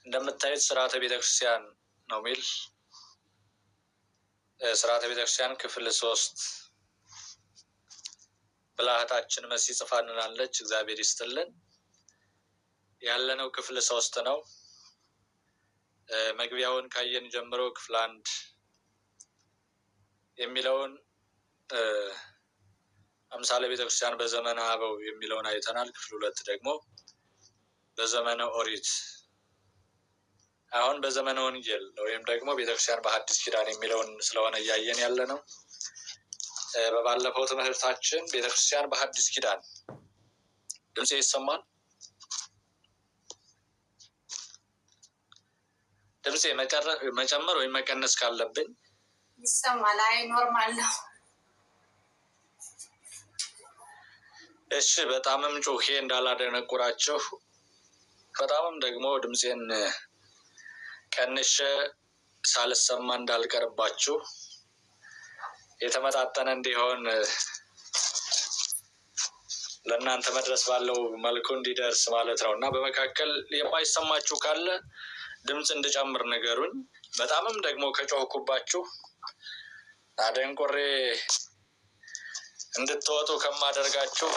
እንደምታዩት ስርዓተ ቤተክርስቲያን ነው ሚል ስርዓተ ቤተክርስቲያን ክፍል 3 ብልሃታችን መሲ ጽፋልናለች። እግዚአብሔር ይስጥልን። ያለነው ክፍል 3 ነው። መግቢያውን ካየን ጀምሮ ክፍል 1 የሚለውን አምሳለ ቤተክርስቲያን በዘመነ አበው የሚለውን አይተናል። ክፍል 2 ደግሞ በዘመነ ኦሪት አሁን በዘመነ ወንጌል ወይም ደግሞ ቤተክርስቲያን በሐዲስ ኪዳን የሚለውን ስለሆነ ያያየን ያለነው። በባለፈው ትምህርታችን ቤተክርስቲያን በሐዲስ ኪዳን ድምጽ ይሰማል? ድምጽ መጨመር ወይ መቀነስ ካለብኝ ይሰማል? አይ ኖርማል ነው። እሺ፣ በጣምም ጮሄ እንዳላደነቁራችሁ በጣምም ደግሞ ድምጼን ቀንሼ ሳልሰማ እንዳልቀርባችሁ የተመጣጠነ እንዲሆን ለእናንተ መድረስ ባለው መልኩ እንዲደርስ ማለት ነውና በመካከል የማይሰማችሁ ካለ ድምጽ እንድጨምር ነገሩኝ። በጣምም ደግሞ ከጮህኩባችሁ አደንቆሬ እንድትወጡ ከማደርጋችሁ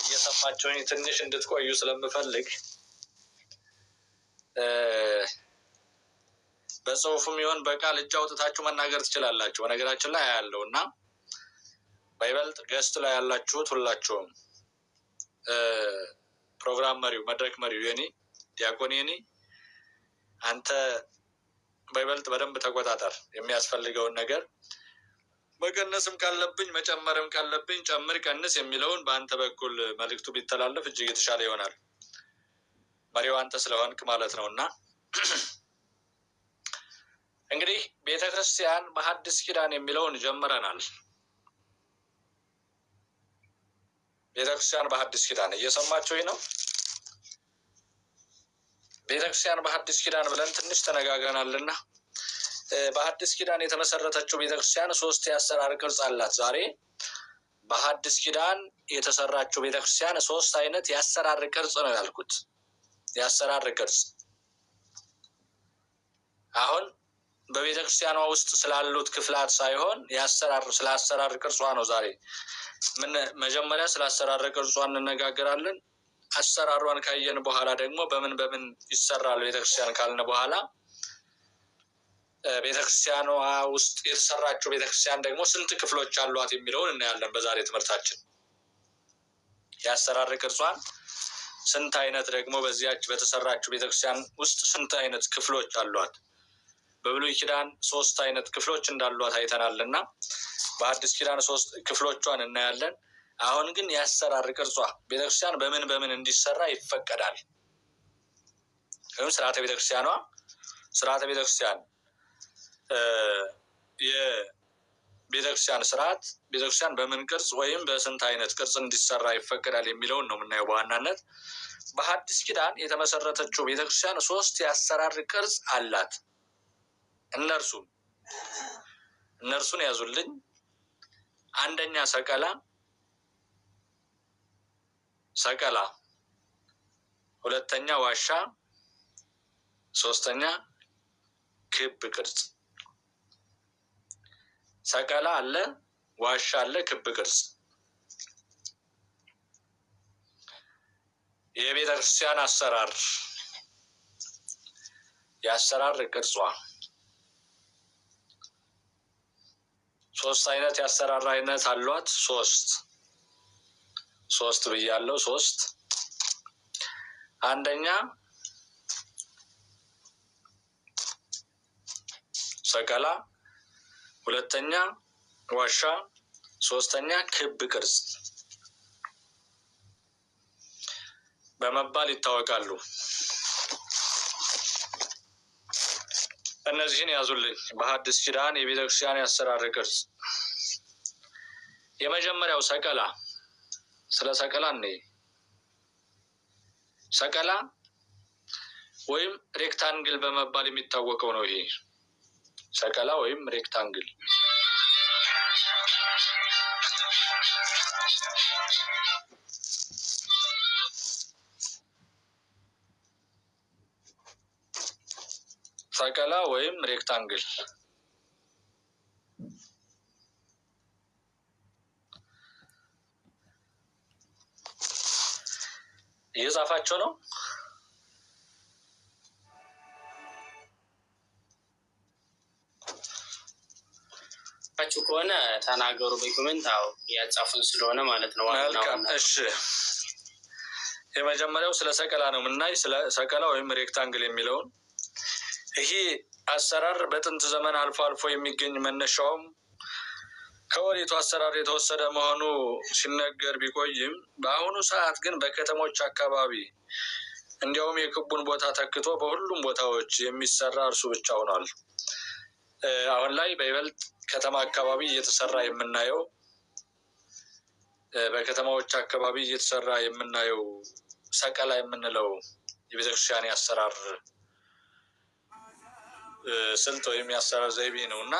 እየሰማችሁኝ ትንሽ እንድትቆዩ ስለምፈልግ በጽሁፍም ይሁን በቃል እጅ አውጥታችሁ መናገር ትችላላችሁ። በነገራችን ላይ ያለውና በይበልጥ ገስት ላይ ያላችሁት ሁላችሁም ፕሮግራም መሪው መድረክ መሪው የኔ ዲያቆን የኔ አንተ በይበልጥ በደንብ ተቆጣጣር። የሚያስፈልገውን ነገር መቀነስም ካለብኝ መጨመርም ካለብኝ ጨምር ቀንስ የሚለውን በአንተ በኩል መልእክቱ ቢተላለፍ እጅግ የተሻለ ይሆናል። መሪው አንተ ስለሆንክ ማለት ነውና እንግዲህ ቤተክርስቲያን በሐዲስ ኪዳን የሚለውን ጀምረናል። ቤተክርስቲያን በሐዲስ ኪዳን እየሰማችሁኝ ነው? ቤተክርስቲያን በሐዲስ ኪዳን ብለን ትንሽ ተነጋግረናልና በሐዲስ ኪዳን የተመሰረተችው ቤተክርስቲያን 3 የአሰራር ቅርጽ አላት። ዛሬ በሐዲስ ኪዳን የተሰራችው ቤተክርስቲያን 3 አይነት የአሰራር ቅርጽ ነው ያልኩት። የአሰራር ቅርጽ አሁን በቤተክርስቲያኗ ውስጥ ስላሉት ክፍላት ሳይሆን ስለ አሰራር ቅርጿ ነው ዛሬ መጀመሪያ ስለ አሰራር ቅርጿ እንነጋገራለን። አሰራሯን ካየን በኋላ ደግሞ በምን ይሰራል ቤተክርስቲያን ካልን በኋላ ቤተክርስቲያኗ ውስጥ የተሰራችው ቤተክርስቲያን ደግሞ ስንት ክፍሎች አሏት የሚለውን እናያለን በዛሬ ትምህርታችን። የአሰራር ቅርጿን ስንት አይነት ደግሞ በዚያች በተሰራችው ቤተክርስቲያን ውስጥ ስንት አይነት ክፍሎች አሏት። በብሉይ ኪዳን 3 አይነት ክፍሎች እንዳሏት አይተናልና በሐዲስ ኪዳን 3 ክፍሎቿን እናያለን። አሁን ግን የአሰራር ቅርጿ ቤተክርስቲያን በምን እንዲሰራ ይፈቀዳል። ስርዓተ ቤተክርስቲያን የቤተክርስቲያን ስርዓት ቤተክርስቲያን በምን ቅርጽ ወይም በስንት አይነት ቅርጽ እንዲሰራ ይፈቀዳል የሚለውን ነው የምናየው በዋናነት። በሐዲስ ኪዳን የተመሰረተችው ቤተክርስቲያን 3 የአሰራር ቅርጽ አላት። እነርሱን ያዙልኝ። አንደኛ ሰቀላ፣ ሁለተኛ ዋሻ፣ ሶስተኛ ክብ ቅርጽ። ሰቀላ አለ፣ ዋሻ አለ፣ ክብ ቅርጽ። የቤተክርስቲያን አሰራር የአሰራር ቅርጿ 3 አይነት የአሰራር አይነት አሏት። 3 ብያለሁ። 3 አንደኛ ሰቀላ፣ ሁለተኛ ዋሻ፣ ሶስተኛ ክብ ቅርጽ በመባል ይታወቃሉ። እነዚህን ያዙልኝ። በሐዲስ ኪዳን የቤተክርስቲያን የአሰራር ቅርጽ የመጀመሪያው ሰቀላ። ስለ ሰቀላ ሰቀላ ወይም ሬክታንግል በመባል የሚታወቀው ነው። ይሄ ሰቀላ ወይም ሬክታንግል ሰቀላ ወይም ሬክታንግል እየጻፋቸው ነው። ከሆነ ተናገሩ በኮሜንት። አዎ ያጻፉን ስለሆነ ማለት ነው። እሺ የመጀመሪያው ስለ ሰቀላ ነው የምናይ። ስለ ሰቀላ ወይም ሬክታንግል የሚለውን ይሄ አሰራር በጥንት ዘመን አልፎ አልፎ የሚገኝ መነሻውም ከኦሪቱ አሰራር የተወሰደ መሆኑ ሲነገር ቢቆይም በአሁኑ ሰዓት ግን በከተሞች አካባቢ እንዲያውም የክቡን ቦታ ተክቶ በሁሉም ቦታዎች የሚሰራ እርሱ ብቻ ሆኗል። አሁን ላይ በይበልጥ ከተማ አካባቢ እየተሰራ የምናየው በከተማዎች አካባቢ እየተሰራ የምናየው ሰቀላ የምንለው የቤተክርስቲያን አሰራር ስልት ወይም የአሰራር ዘይቤ ነው እና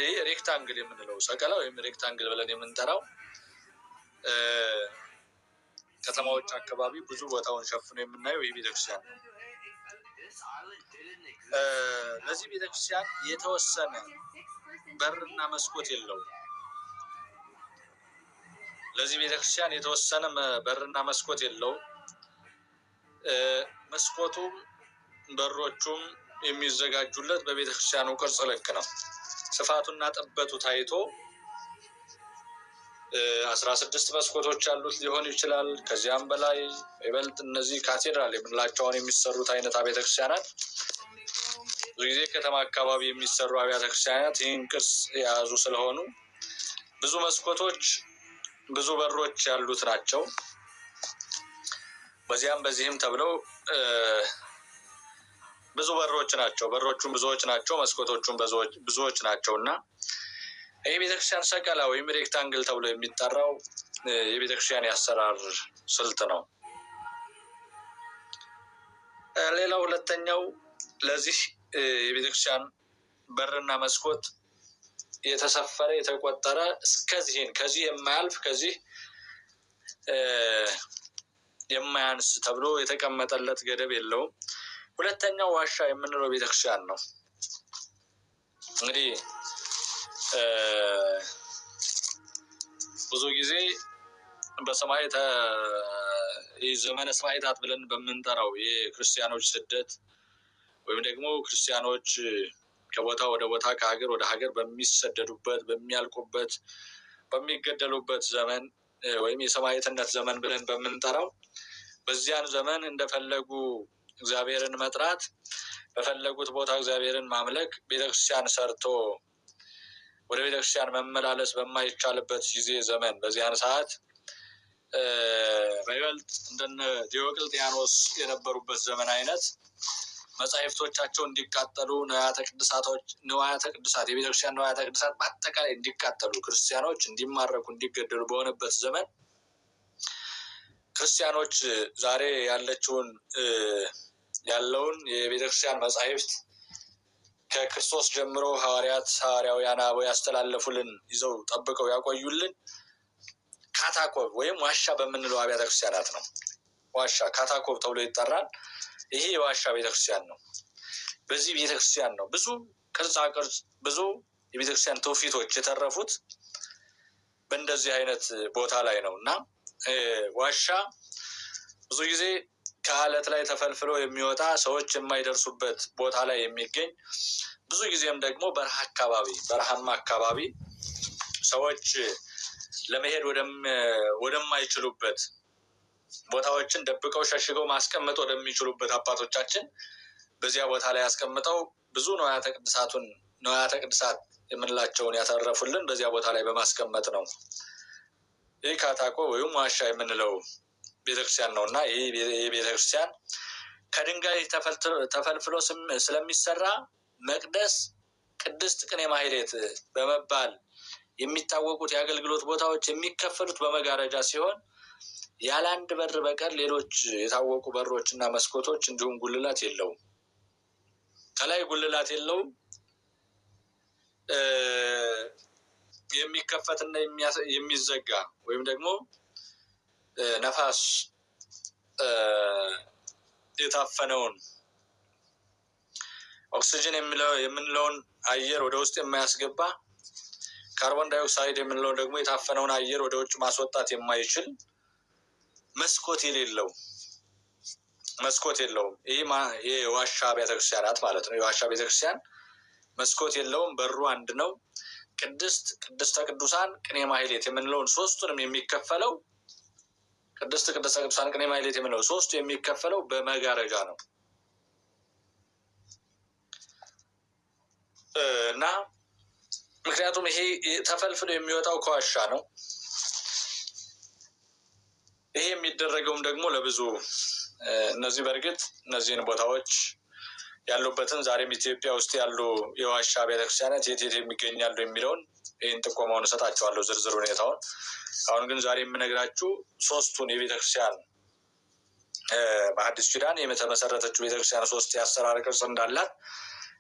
ይሄ ሬክታንግል የምንለው ሰቀላ ወይም ሬክታንግል ብለን የምንጠራው ከተማዎች አካባቢ ብዙ ቦታውን ሸፍኖ የምናየው ይህ ቤተክርስቲያን ነው። ለዚህ ቤተክርስቲያን የተወሰነ በርና መስኮት የለውም። ለዚህ ቤተክርስቲያን የተወሰነ በርና መስኮት የለውም። መስኮቱም በሮቹም የሚዘጋጁለት በቤተክርስቲያኑ ቅርጽ ልክ ነው። ስፋቱና ጥበቱ ታይቶ 16 መስኮቶች ያሉት ሊሆን ይችላል። ከዚያም በላይ ይበልጥ እነዚህ ካቴድራል የምንላቸውን የሚሰሩት አይነት አብያተ ክርስቲያናት ብዙ ጊዜ ከተማ አካባቢ የሚሰሩ አብያተ ክርስቲያናት ይህን ቅርጽ የያዙ ስለሆኑ ብዙ መስኮቶች ብዙ በሮች ያሉት ናቸው። በዚህም ተብለው ብዙ በሮች ናቸው። በሮቹም ብዙዎች ናቸው፣ መስኮቶቹም ብዙዎች ናቸውና ይህ ቤተክርስቲያን ሰቀላ ወይም ሬክታንግል ተብሎ የሚጠራው የቤተክርስቲያን የአሰራር ስልት ነው። ሌላው ሁለተኛው ለዚህ የቤተክርስቲያን በርና መስኮት የተሰፈረ የተቆጠረ ከዚህ የማያልፍ ከዚህ የማያንስ ተብሎ የተቀመጠለት ገደብ የለውም። ሁለተኛው ዋሻ የምንለው ቤተክርስቲያን ነው። እንግዲህ ብዙ ጊዜ በሰማዕታት ዘመነ ሰማዕታት ብለን በምንጠራው የክርስቲያኖች ስደት ወይም ደግሞ ክርስቲያኖች ከቦታ ወደ ቦታ ከሀገር ወደ ሀገር በሚሰደዱበት በሚያልቁበት በሚገደሉበት ዘመን ወይም የሰማዕትነት ዘመን ብለን በምንጠራው በዚያን ዘመን እንደፈለጉ እግዚአብሔርን መጥራት በፈለጉት ቦታ እግዚአብሔርን ማምለክ ቤተክርስቲያን ሰርቶ ወደ ቤተክርስቲያን መመላለስ በማይቻልበት ጊዜ ዘመን በዚያን ሰዓት በይበልጥ እንደነ ዲዮቅልጥያኖስ የነበሩበት ዘመን አይነት መጻሕፍቶቻቸው እንዲቃጠሉ ንዋያተ ቅድሳት የቤተክርስቲያን ንዋያተ ቅድሳት በአጠቃላይ እንዲቃጠሉ ክርስቲያኖች እንዲማረኩ እንዲገደሉ በሆነበት ዘመን ክርስቲያኖች ዛሬ ያለውን የቤተክርስቲያን መጻሕፍት ከክርስቶስ ጀምሮ ሐዋርያውያን አበው ያስተላለፉልን ይዘው ጠብቀው ያቆዩልን ካታኮብ ወይም ዋሻ በምንለው አብያተ ክርስቲያናት ነው። ዋሻ ካታኮብ ተብሎ ይጠራል። ይሄ የዋሻ ቤተክርስቲያን ነው። በዚህ ቤተክርስቲያን ነው ብዙ ቅርጻ ቅርጽ ብዙ የቤተክርስቲያን ትውፊቶች የተረፉት በእንደዚህ አይነት ቦታ ላይ ነው እና ዋሻ ብዙ ብዙ ጊዜ ከአለት ላይ ተፈልፍሎ የሚወጣ ሰዎች የማይደርሱበት ቦታ ላይ የሚገኝ ብዙ ጊዜም ደግሞ በረሃማ አካባቢ ሰዎች ለመሄድ ወደማይችሉበት ቦታዎችን ደብቀው ሸሽገው ማስቀመጥ ወደሚችሉበት አባቶቻችን በዚያ ቦታ ላይ ያስቀምጠው ብዙ ንዋያተ ቅድሳት የምንላቸውን ያተረፉልን በዚያ ቦታ ላይ በማስቀመጥ ነው። ይህ ካታኮ ወይም ዋሻ የምንለው ቤተክርስቲያን ነውና ይህ ቤተክርስቲያን ከድንጋይ ተፈልፍሎ ስለሚሰራ መቅደስ፣ ቅድስት፣ ቅኔ ማህሌት በመባል የሚታወቁት የአገልግሎት ቦታዎች የሚከፈሉት በመጋረጃ ሲሆን ያለ አንድ በር በቀር ሌሎች የታወቁ በሮችና መስኮቶች እንዲሁም ጉልላት የለውም። ከላይ ጉልላት የለውም። የሚከፈትና የሚዘጋ ወይም ደግሞ ነፋስ የታፈነውን ኦክሲጅን የምንለውን አየር ወደ ውስጥ የማያስገባ፣ ካርቦን ዳይኦክሳይድ የምንለውን ደግሞ የታፈነውን አየር ወደ ውጭ ማስወጣት የማይችል መስኮት የለውም። ይህ የዋሻ ቤተክርስቲያናት ማለት ነው። የዋሻ ቤተክርስቲያን መስኮት የለውም፣ በሩ አንድ ነው። ቅድስተ ቅዱሳን ቅኔ ማህሌት የምንለውን ሶስቱንም የሚከፈለው ቅድስተ ቅዱሳን ቅኔ ማህሌት የምንለው ሶስቱ የሚከፈለው በመጋረጃ ነው እና ምክንያቱም ይሄ ተፈልፍሎ የሚወጣው ከዋሻ ነው። ይሄ የሚደረገውም ደግሞ ለብዙ እነዚህ በእርግጥ እነዚህን ቦታዎች ያሉበትን ዛሬም ኢትዮጵያ ውስጥ ያሉ የዋሻ ቤተክርስቲያናት የት የሚገኛሉ የሚለውን ይህን ጥቆማውን እሰጣቸዋለሁ ዝርዝር ሁኔታውን። አሁን ግን ዛሬ የምነግራችሁ ሶስቱን የቤተክርስቲያን በሐዲስ ኪዳን የተመሰረተችው ቤተክርስቲያን ሶስት የአሰራር ቅርጽ እንዳላት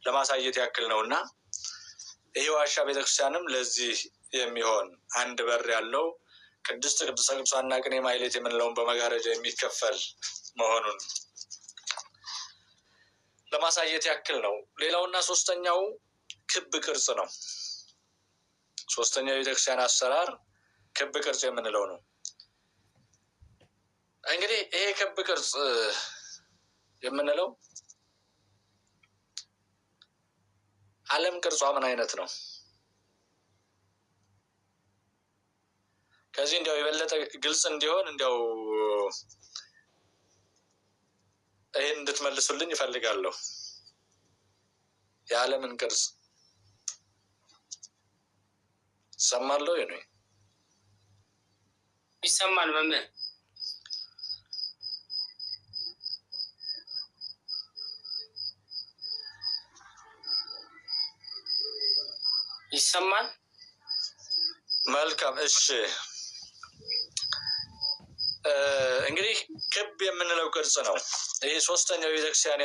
ለማሳየት ያክል ነውና ይህ ዋሻ ቤተክርስቲያንም ለዚህ የሚሆን አንድ በር ያለው ቅድስተ ቅዱሳንና ቅኔ ማህሌት የምንለውን በመጋረጃ የሚከፈል መሆኑን ለማሳየት ያክል ነው። ሌላውና ሶስተኛው ክብ ቅርጽ ነው። ሶስተኛው የቤተክርስቲያን አሰራር ክብ ቅርጽ የምንለው ነው። እንግዲህ ይሄ ክብ ቅርጽ የምንለው ዓለም ቅርጿ ምን አይነት ነው? ከዚህ እንዲያው የበለጠ ግልጽ እንዲሆን እንዲያው ይሄን እንድትመልሱልኝ ይፈልጋለሁ። የዓለምን ቅርጽ ሰማለሁ ነው ይሰማል መምህር? ይሰማል? መልካም እሺ። እንግዲህ ክብ የምንለው ቅርጽ ነው። ይሄ ሶስተኛው ቤተክርስቲያን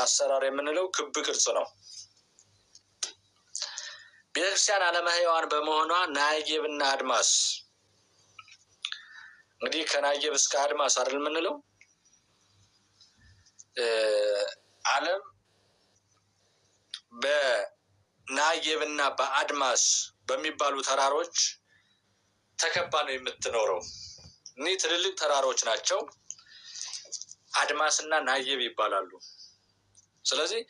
አሰራር የምንለው ክብ ቅርጽ ነው። ቤተክርስቲያን ዓለመ ሕያዋን በመሆኗ ናጌብና አድማስ እንግዲህ ከናጌብ እስከ አድማስ አይደል የምንለው ዓለም በናጌብና በአድማስ በሚባሉ ተራሮች ተከባ ነው የምትኖረው። እኒህ ትልልቅ ተራሮች ናቸው፣ አድማስና ናጌብ ይባላሉ። ስለዚህ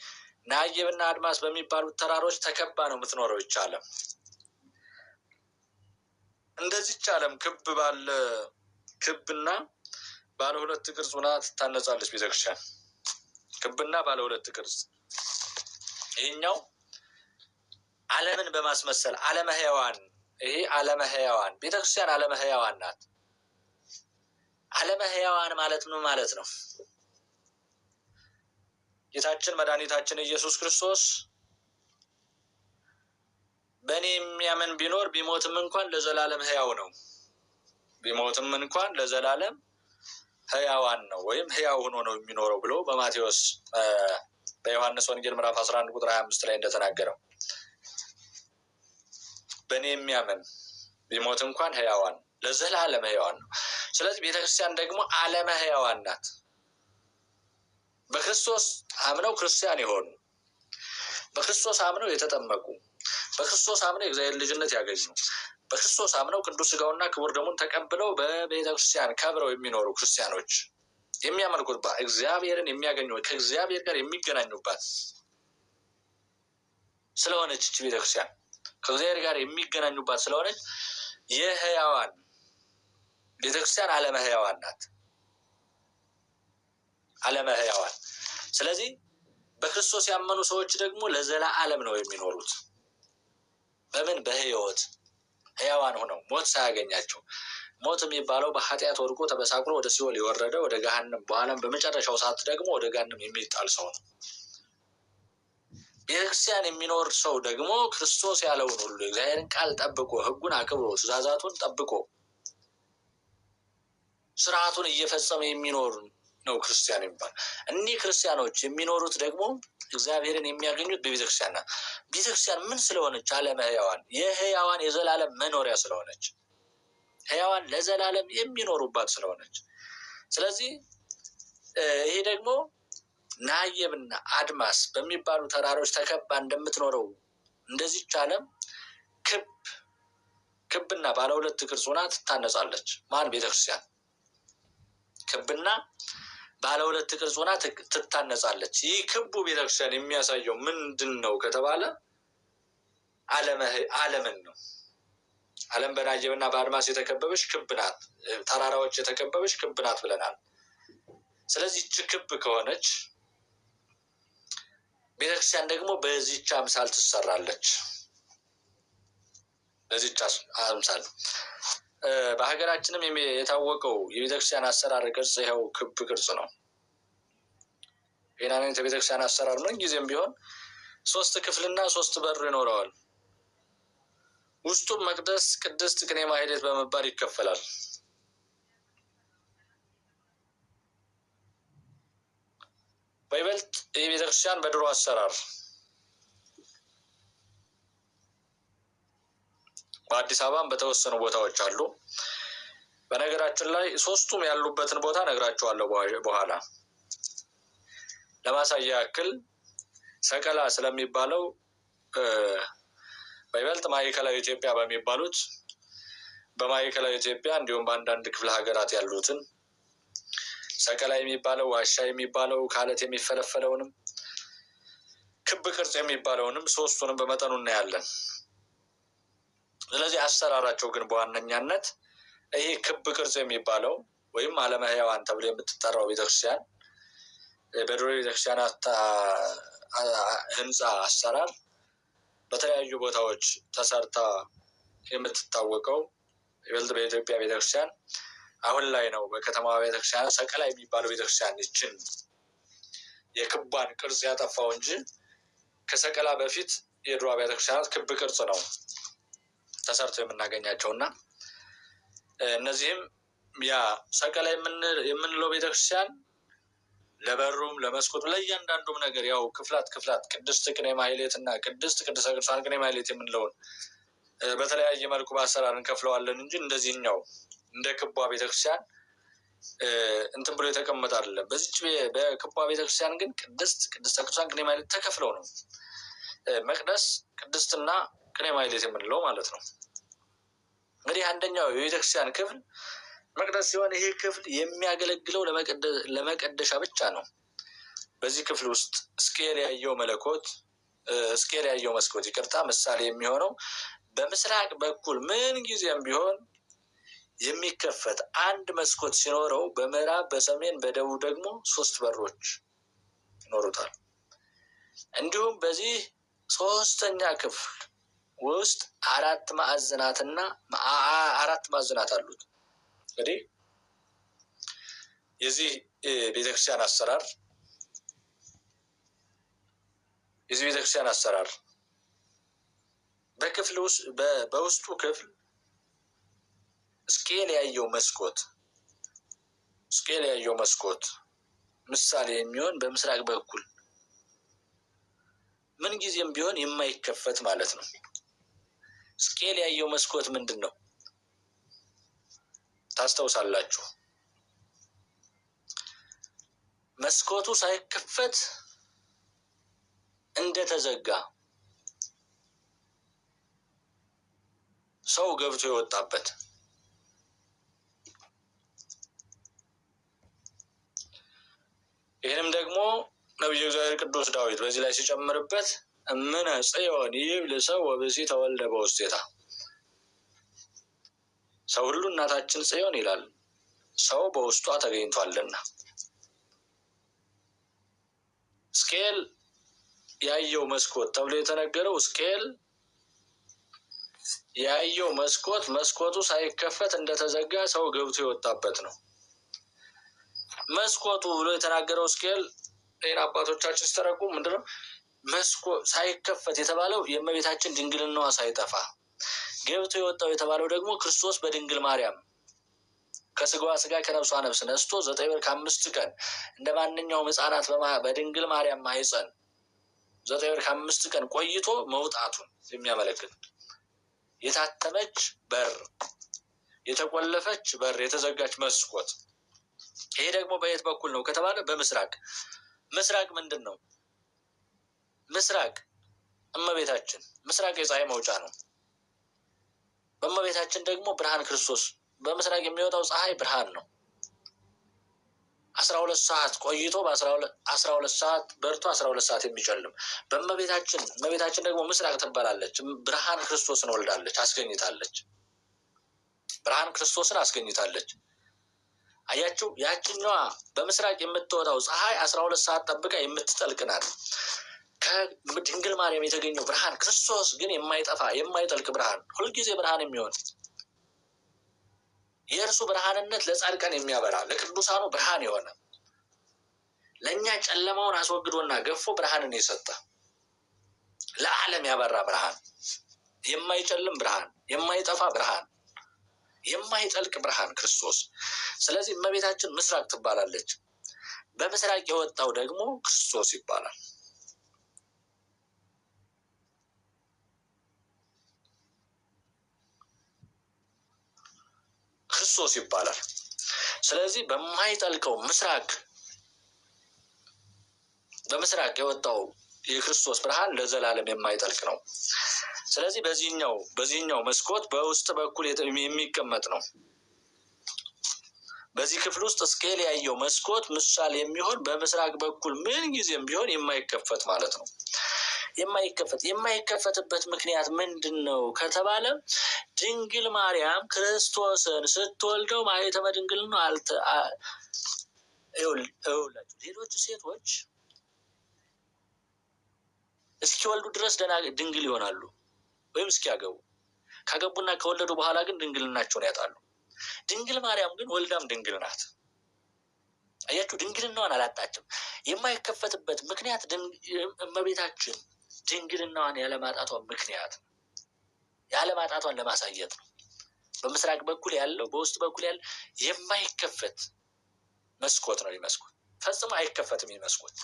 ናጌብና አድማስ በሚባሉት ተራሮች ተከባ ነው የምትኖረው ይህች ዓለም። እንደዚህች ዓለም ክብና ባለ ሁለት ቅርጽ ሆና ትታነጻለች ቤተክርስቲያን። ክብና ባለ ሁለት ቅርጽ። ይሄኛው ዓለምን በማስመሰል ዓለመ ሕያዋን፣ ይሄ ዓለመ ሕያዋን ቤተክርስቲያን ዓለመ ሕያዋን ናት። ዓለመ ሕያዋን ማለት ምን ማለት ነው? ጌታችን መድኃኒታችን ኢየሱስ ክርስቶስ በእኔ የሚያምን ቢኖር ቢሞትም እንኳን ለዘላለም ሕያው ነው፣ ቢሞትም እንኳን ለዘላለም ሕያዋን ነው ወይም ሕያው ሆኖ ነው የሚኖረው ብሎ በማቴዎስ በዮሐንስ ወንጌል ምዕራፍ 11 ቁጥር 25 ላይ እንደተናገረው በእኔ የሚያምን ቢሞት እንኳን ሕያዋን ለዘላለም ሕያዋን ነው። ስለዚህ ቤተክርስቲያን ደግሞ ዓለመ ሕያዋን ናት። በክርስቶስ አምነው ክርስቲያን የሆኑ፣ በክርስቶስ አምነው የተጠመቁ፣ በክርስቶስ አምነው የእግዚአብሔር ልጅነት ያገኙ፣ በክርስቶስ አምነው ቅዱስ ሥጋውና ክቡር ደሙን ተቀብለው በቤተክርስቲያን ከብረው የሚኖሩ ክርስቲያኖች የሚያመልኩባት፣ እግዚአብሔርን የሚያገኙ፣ ከእግዚአብሔር ጋር የሚገናኙባት ስለሆነች እቺ ቤተክርስቲያን ከእግዚአብሔር ጋር የሚገናኙባት ስለሆነች የሕያዋን ቤተክርስቲያን ዓለመ ሕያዋን ናት። ዓለመ ሕያዋን። ስለዚህ በክርስቶስ ያመኑ ሰዎች ደግሞ ለዘላለም ነው የሚኖሩት። በምን? በሕይወት ሕያዋን ሆነው ሞት ሳያገኛቸው። ሞት የሚባለው በኃጢአት ወድቆ ተበሳቅሎ ወደ ሲኦል የወረደ ወደ ገሃነም፣ በኋላም በመጨረሻው ሰዓት ደግሞ ወደ ገሃነም የሚጣል ሰው ነው። ቤተክርስቲያን የሚኖር ሰው ደግሞ ክርስቶስ ያለውን ሁሉ የእግዚአብሔርን ቃል ጠብቆ ሕጉን አክብሮ ትእዛዛቱን ጠብቆ ስርዓቱን እየፈጸመ የሚኖር ነው ክርስቲያን የሚባል። እኒህ ክርስቲያኖች የሚኖሩት ደግሞ እግዚአብሔርን የሚያገኙት በቤተክርስቲያን ናት። ቤተክርስቲያን ምን ስለሆነች? ዓለመ ሕያዋን፣ የሕያዋን የዘላለም መኖሪያ ስለሆነች፣ ሕያዋን ለዘላለም የሚኖሩባት ስለሆነች። ስለዚህ ይሄ ደግሞ ናየብና አድማስ በሚባሉ ተራሮች ተከባ እንደምትኖረው እንደዚህች ዓለም ክብና ባለ ሁለት ቅርጽ ሆና ትታነጻለች። ማን? ቤተክርስቲያን ክብና ባለ ሁለት ቅርጽ ሆና ትታነጻለች። ይህ ክቡ ቤተክርስቲያን የሚያሳየው ምንድነው ከተባለ ዓለምን ነው። ዓለም በናየብና በአድማስ የተከበበች ክብ ናት። ተራራዎች የተከበበች ክብ ናት ብለናል። ስለዚህ እቺ ክብ ከሆነች ቤተክርስቲያን ደግሞ በዚህች አምሳል ትሰራለች። በዚህች አምሳል በሀገራችንም የታወቀው የቤተክርስቲያን አሰራር ቅርጽ ይኸው ክብ ቅርጽ ነው። የናንተ ቤተክርስቲያን አሰራር ምን ጊዜም ቢሆን 3 ክፍልና 3 በር ይኖረዋል። ውስጡ መቅደስ፣ ቅድስት፣ ቅኔ ማህሌት በመባል ይከፈላል። በይበልጥ የቤተክርስቲያን በድሮ አሰራር በአዲስ አበባም በተወሰኑ ቦታዎች አሉ። በነገራችን ላይ 3ቱም ያሉበትን ቦታ ነግራቸዋለሁ በኋላ። ለማሳያ ያክል ሰቀላ ስለሚባለው በይበልጥ ማዕከላዊ ኢትዮጵያ በሚባሉት በማዕከላዊ ኢትዮጵያ እንዲሁም በአንዳንድ ክፍለ ሀገራት ያሉትን ሰቀላ የሚባለው ዋሻ የሚባለው ከአለት የሚፈለፈለውንም ክብ ቅርጽ የሚባለውንም 3ቱንም በመጠኑ እናያለን። ስለዚህ አሰራራቸው ግን በዋነኛነት ይሄ ክብ ቅርጽ የሚባለው ወይም ዓለመ ሕያዋን ተብሎ የምትጠራው ቤተክርስቲያን በድሮ ቤተክርስቲያናት ህንፃ አሰራር በተለያዩ ቦታዎች ተሰርታ የምትታወቀው ይበልጥ በኢትዮጵያ ቤተክርስቲያን አሁን ላይ ነው። በከተማዋ ቤተክርስቲያን ሰቀላ የሚባለው ቤተክርስቲያን ይችን የክቧን ቅርጽ ያጠፋው እንጂ ከሰቀላ በፊት የድሮ ቤተክርስቲያናት ክብ ቅርጽ ነው ተሰርተው የምናገኛቸውና እነዚህም ያ ሰቀላ የምንለው ቤተክርስቲያን ለበሩም ለመስኮቱ ለእያንዳንዱም ነገር ያው ክፍላት ቅድስት ቅኔ ማህሌትና ቅድስተ ቅዱሳን ቅኔ ማህሌት የምንለውን በተለያየ መልኩ በአሰራር እንከፍለዋለን እንጂ እንደዚህኛው እንደ ክቧ ቤተክርስቲያን እንትን ብሎ የተቀመጠ አይደለም። በዚች በክቧ ቤተክርስቲያን ግን ቅድስተ ቅዱሳን ቅኔ ማህሌት ተከፍለው ነው መቅደስ፣ ቅድስትና ቅኔ ማህሌት የምንለው ማለት ነው። እንግዲህ አንደኛው የቤተክርስቲያን ክፍል መቅደስ ሲሆን ይሄ ክፍል የሚያገለግለው ለመቀደሻ ብቻ ነው። በዚህ ክፍል ውስጥ ስኬል ያየው መስኮት ምሳሌ የሚሆነው በምስራቅ በኩል ምን ጊዜም ቢሆን የሚከፈት አንድ መስኮት ሲኖረው በምዕራብ፣ በሰሜን፣ በደቡብ ደግሞ 3 በሮች ይኖሩታል። እንዲሁም በዚህ 3ኛ ክፍል ውስጥ 4 ማዕዘናት አሉት። እንግዲህ የዚህ ቤተክርስቲያን አሰራር በክፍል ውስጥ በውስጡ ክፍል ስኬል ያየው መስኮት ምሳሌ የሚሆን በምስራቅ በኩል ምን ጊዜም ቢሆን የማይከፈት ማለት ነው። ስኬል ያየው መስኮት ምንድነው ታስተውሳላችሁ? መስኮቱ ሳይከፈት እንደተዘጋ ሰው ገብቶ የወጣበት ይህንም ደግሞ ነብዩ እግዚአብሔር ቅዱስ ዳዊት በዚህ ላይ ሲጨምርበት እምነ ጽዮን ይብል ሰው ወብሲ ተወልደ በውስቴታ ሰው ሁሉ እናታችን ጽዮን ይላል፣ ሰው በውስጧ ተገኝቷልና። ስኬል ያየው መስኮት ተብሎ የተነገረው ስኬል ያየው መስኮቱ ሳይከፈት እንደተዘጋ ሰው ገብቶ የወጣበት ነው። መስኮቱ ብሎ የተናገረው ስኬል ይሄን አባቶቻችን ሲተረጉ ምንድነው መስኮት ሳይከፈት የተባለው የእመቤታችን ድንግልናዋ ሳይጠፋ ገብቶ የወጣው የተባለው ደግሞ ክርስቶስ በድንግል ማርያም ከስጋዋ ስጋ ከነፍሷ ነፍስ ነስቶ 9 ወር ከ5 ቀን እንደማንኛውም ሕፃናት በድንግል ማርያም ማህፀን 9 ወር ከ5 ቀን ቆይቶ መውጣቱን የሚያመለክት የታተመች በር፣ የተቆለፈች በር፣ የተዘጋች መስኮት። ይሄ ደግሞ በየት በኩል ነው ከተባለ በምስራቅ ምስራቅ ምንድነው? ምስራቅ እመቤታችን፣ ምስራቅ የፀሐይ መውጫ ነው። በእመቤታችን ደግሞ ብርሃን ክርስቶስ፣ በምስራቅ የሚወጣው ፀሐይ ብርሃን ነው። 12 ሰዓት ቆይቶ በ12 ሰዓት በርቶ 12 ሰዓት የሚጨልም በእመቤታችን፣ እመቤታችን ደግሞ ምስራቅ ትባላለች። ብርሃን ክርስቶስን ወልዳለች፣ አስገኝታለች። ብርሃን ክርስቶስን አስገኝታለች። አያችሁ፣ ያችኛዋ በምስራቅ የምትወጣው ፀሐይ 12 ሰዓት ጠብቃ የምትጠልቅ ናት። ከድንግል ማርያም የተገኘው ብርሃን ክርስቶስ ግን የማይጠፋ የማይጠልቅ ብርሃን፣ ሁልጊዜ ብርሃን የሚሆን የእርሱ ብርሃንነት ለጻድቃን የሚያበራ ለቅዱሳኑ ብርሃን የሆነ ለእኛ ጨለማውን አስወግዶና ገፎ ብርሃንን የሰጠ ለዓለም ያበራ ብርሃን፣ የማይጨልም ብርሃን፣ የማይጠፋ ብርሃን፣ የማይጠልቅ ብርሃን ክርስቶስ። ስለዚህ እመቤታችን ምስራቅ ትባላለች። በምስራቅ የወጣው ደግሞ ክርስቶስ ይባላል። ክርስቶስ ይባላል። ስለዚህ በማይጠልቀው ምስራቅ፣ በምስራቅ የወጣው የክርስቶስ ብርሃን ለዘላለም የማይጠልቅ ነው። ስለዚህ በዚህኛው መስኮት በውስጥ በኩል የሚቀመጥ ነው። በዚህ ክፍል ውስጥ እስኬል ያየው መስኮት ምሳሌ የሚሆን በምስራቅ በኩል ምን ጊዜም ቢሆን የማይከፈት ማለት ነው። የማይከፈትበት ምክንያት ምንድነው ከተባለ ድንግል ማርያም ክርስቶስን ስትወልደው ማኅተመ ድንግልና ሌሎች ሴቶች እስኪወልዱ ድረስ ድንግል ይሆናሉ ወይም እስኪያገቡ፣ ካገቡና ከወለዱ በኋላ ግን ድንግልናቸውን ያጣሉ። ድንግል ማርያም ግን ወልዳም ድንግል ናት። አያችሁ፣ ድንግልናዋን አላጣችም። የማይከፈትበት ምክንያት እመቤታችን ድንግልናዋን ያለማጣቷ ምክንያት ያለማጣቷን ለማሳየት ነው። በምስራቅ በኩል ያለው በውስጥ በኩል ያለው የማይከፈት መስኮት ነው። መስኮት ፈጽሞ አይከፈትም። መስኮት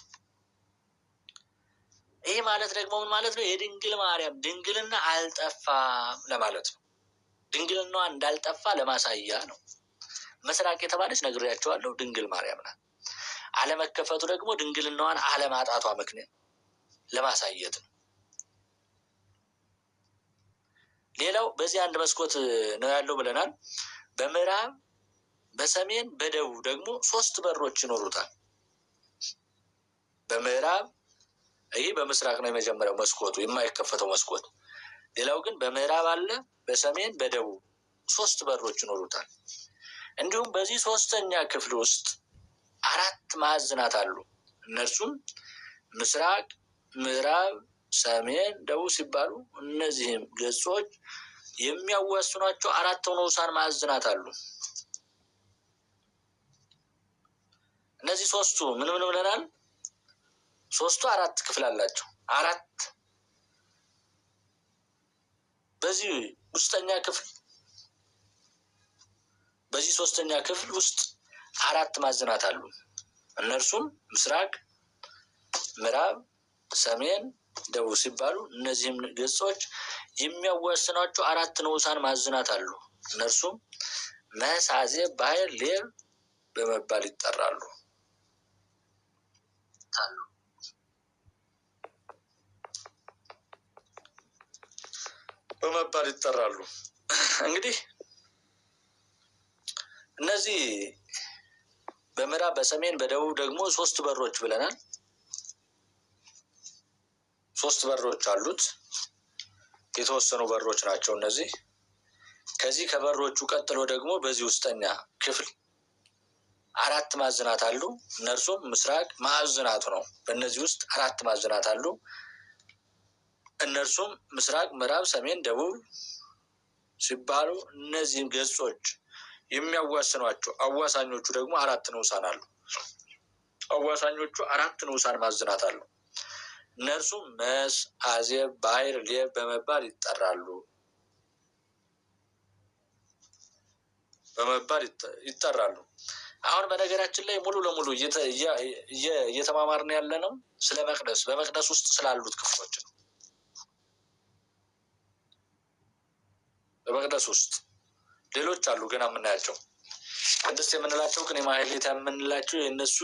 ይህ ማለት ደግሞ ምን ማለት ነው? የድንግል ማርያም ድንግልና አልጠፋም ለማለት ነው። ድንግልናዋ እንዳልጠፋ ለማሳያ ነው። ምስራቅ የተባለች ነግሬያቸዋለሁ፣ ድንግል ማርያም ናት። አለመከፈቱ ደግሞ ድንግልናዋን አለማጣቷ ምክንያት ለማሳየት ነው። ሌላው በዚህ አንድ መስኮት ነው ያለው ብለናል። በምዕራብ፣ በሰሜን፣ በደቡብ ደግሞ 3 በሮች ይኖሩታል። በምዕራብ ይህ በምስራቅ ነው የመጀመሪያው መስኮቱ የማይከፈተው መስኮት። ሌላው ግን በምዕራብ አለ፣ በሰሜን፣ በደቡብ 3 በሮች ይኖሩታል። እንዲሁም በዚህ 3ኛ ክፍል ውስጥ 4 ማዕዘናት አሉ። እነርሱም ምስራቅ፣ ምዕራብ፣ ሰሜን፣ ደቡብ ሲባሉ እነዚህም ገጾች የሚያዋስኗቸው 4 ንዑሳን ማዕዘናት አሉ። እነዚህ 3ቱ ምን ብለናል? 3ቱ 4 ክፍል አላቸው። 4 በዚህ ውስጠኛ ክፍል በዚህ 3ኛ ክፍል ውስጥ 4 ማዕዘናት አሉ። እነርሱም ምስራቅ፣ ምዕራብ፣ ሰሜን፣ ደቡብ ሲባሉ እነዚህም ገጾች የሚያዋስኗቸው 4 ንዑሳን ማዕዘናት አሉ። እነርሱም መስ፣ አዜብ፣ ባሕር፣ ሌብ በመባል ይጠራሉ። እንግዲህ እነዚህ በምዕራብ፣ በሰሜን፣ በደቡብ ደግሞ 3 በሮች ብለናል። 3 በሮች አሉት። የተወሰኑ በሮች ናቸው እነዚህ። ከዚህ ከበሮቹ ቀጥሎ ደግሞ በዚህ ውስጠኛ ክፍል 4 ማዕዘናት አሉ። እነርሱም ምስራቅ ማዕዘናቱ ነው። በእነዚህ ውስጥ 4 ማዕዘናት አሉ። እነርሱም ምስራቅ፣ ምዕራብ፣ ሰሜን፣ ደቡብ ሲባሉ እነዚህን ገጾች የሚያዋስኗቸው አዋሳኞቹ ደግሞ 4 ንዑሳን አሉ። አዋሳኞቹ 4 ንዑሳን ማዕዘናት አሉ። እነርሱም መስ፣ አዜብ፣ ባሕር፣ ሌብ በመባል ይጠራሉ። አሁን በነገራችን ላይ ሙሉ ለሙሉ እየተማማርን ያለ ነው ስለ መቅደስ፣ በመቅደስ ውስጥ ስላሉት ክፍሎች ነው። በመቅደስ ውስጥ ሌሎች አሉ ገና የምናያቸው። ቅድስት የምንላቸው ቅኔ ማህሌት የምንላቸው የእነሱ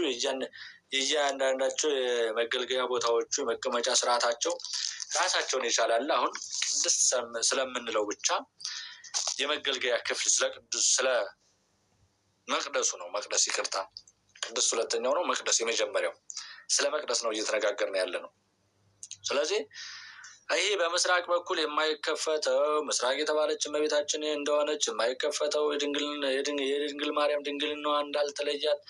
የእያንዳንዳቸው የመገልገያ ቦታዎቹ የመቀመጫ ስርዓታቸው ራሳቸውን ይቻላል። አሁን ቅድስት ስለምንለው ብቻ የመገልገያ ክፍል ስለ ቅዱስ ስለ መቅደሱ ነው። መቅደስ ይቅርታ፣ ቅዱስ ሁለተኛው ነው፣ መቅደስ የመጀመሪያው። ስለ መቅደስ ነው እየተነጋገርን ያለ ነው። ስለዚህ ይሄ በምስራቅ በኩል የማይከፈተው ምስራቅ የተባለች እመቤታችን እንደሆነች የማይከፈተው የድንግል ማርያም ድንግልናዋ እንዳልተለያት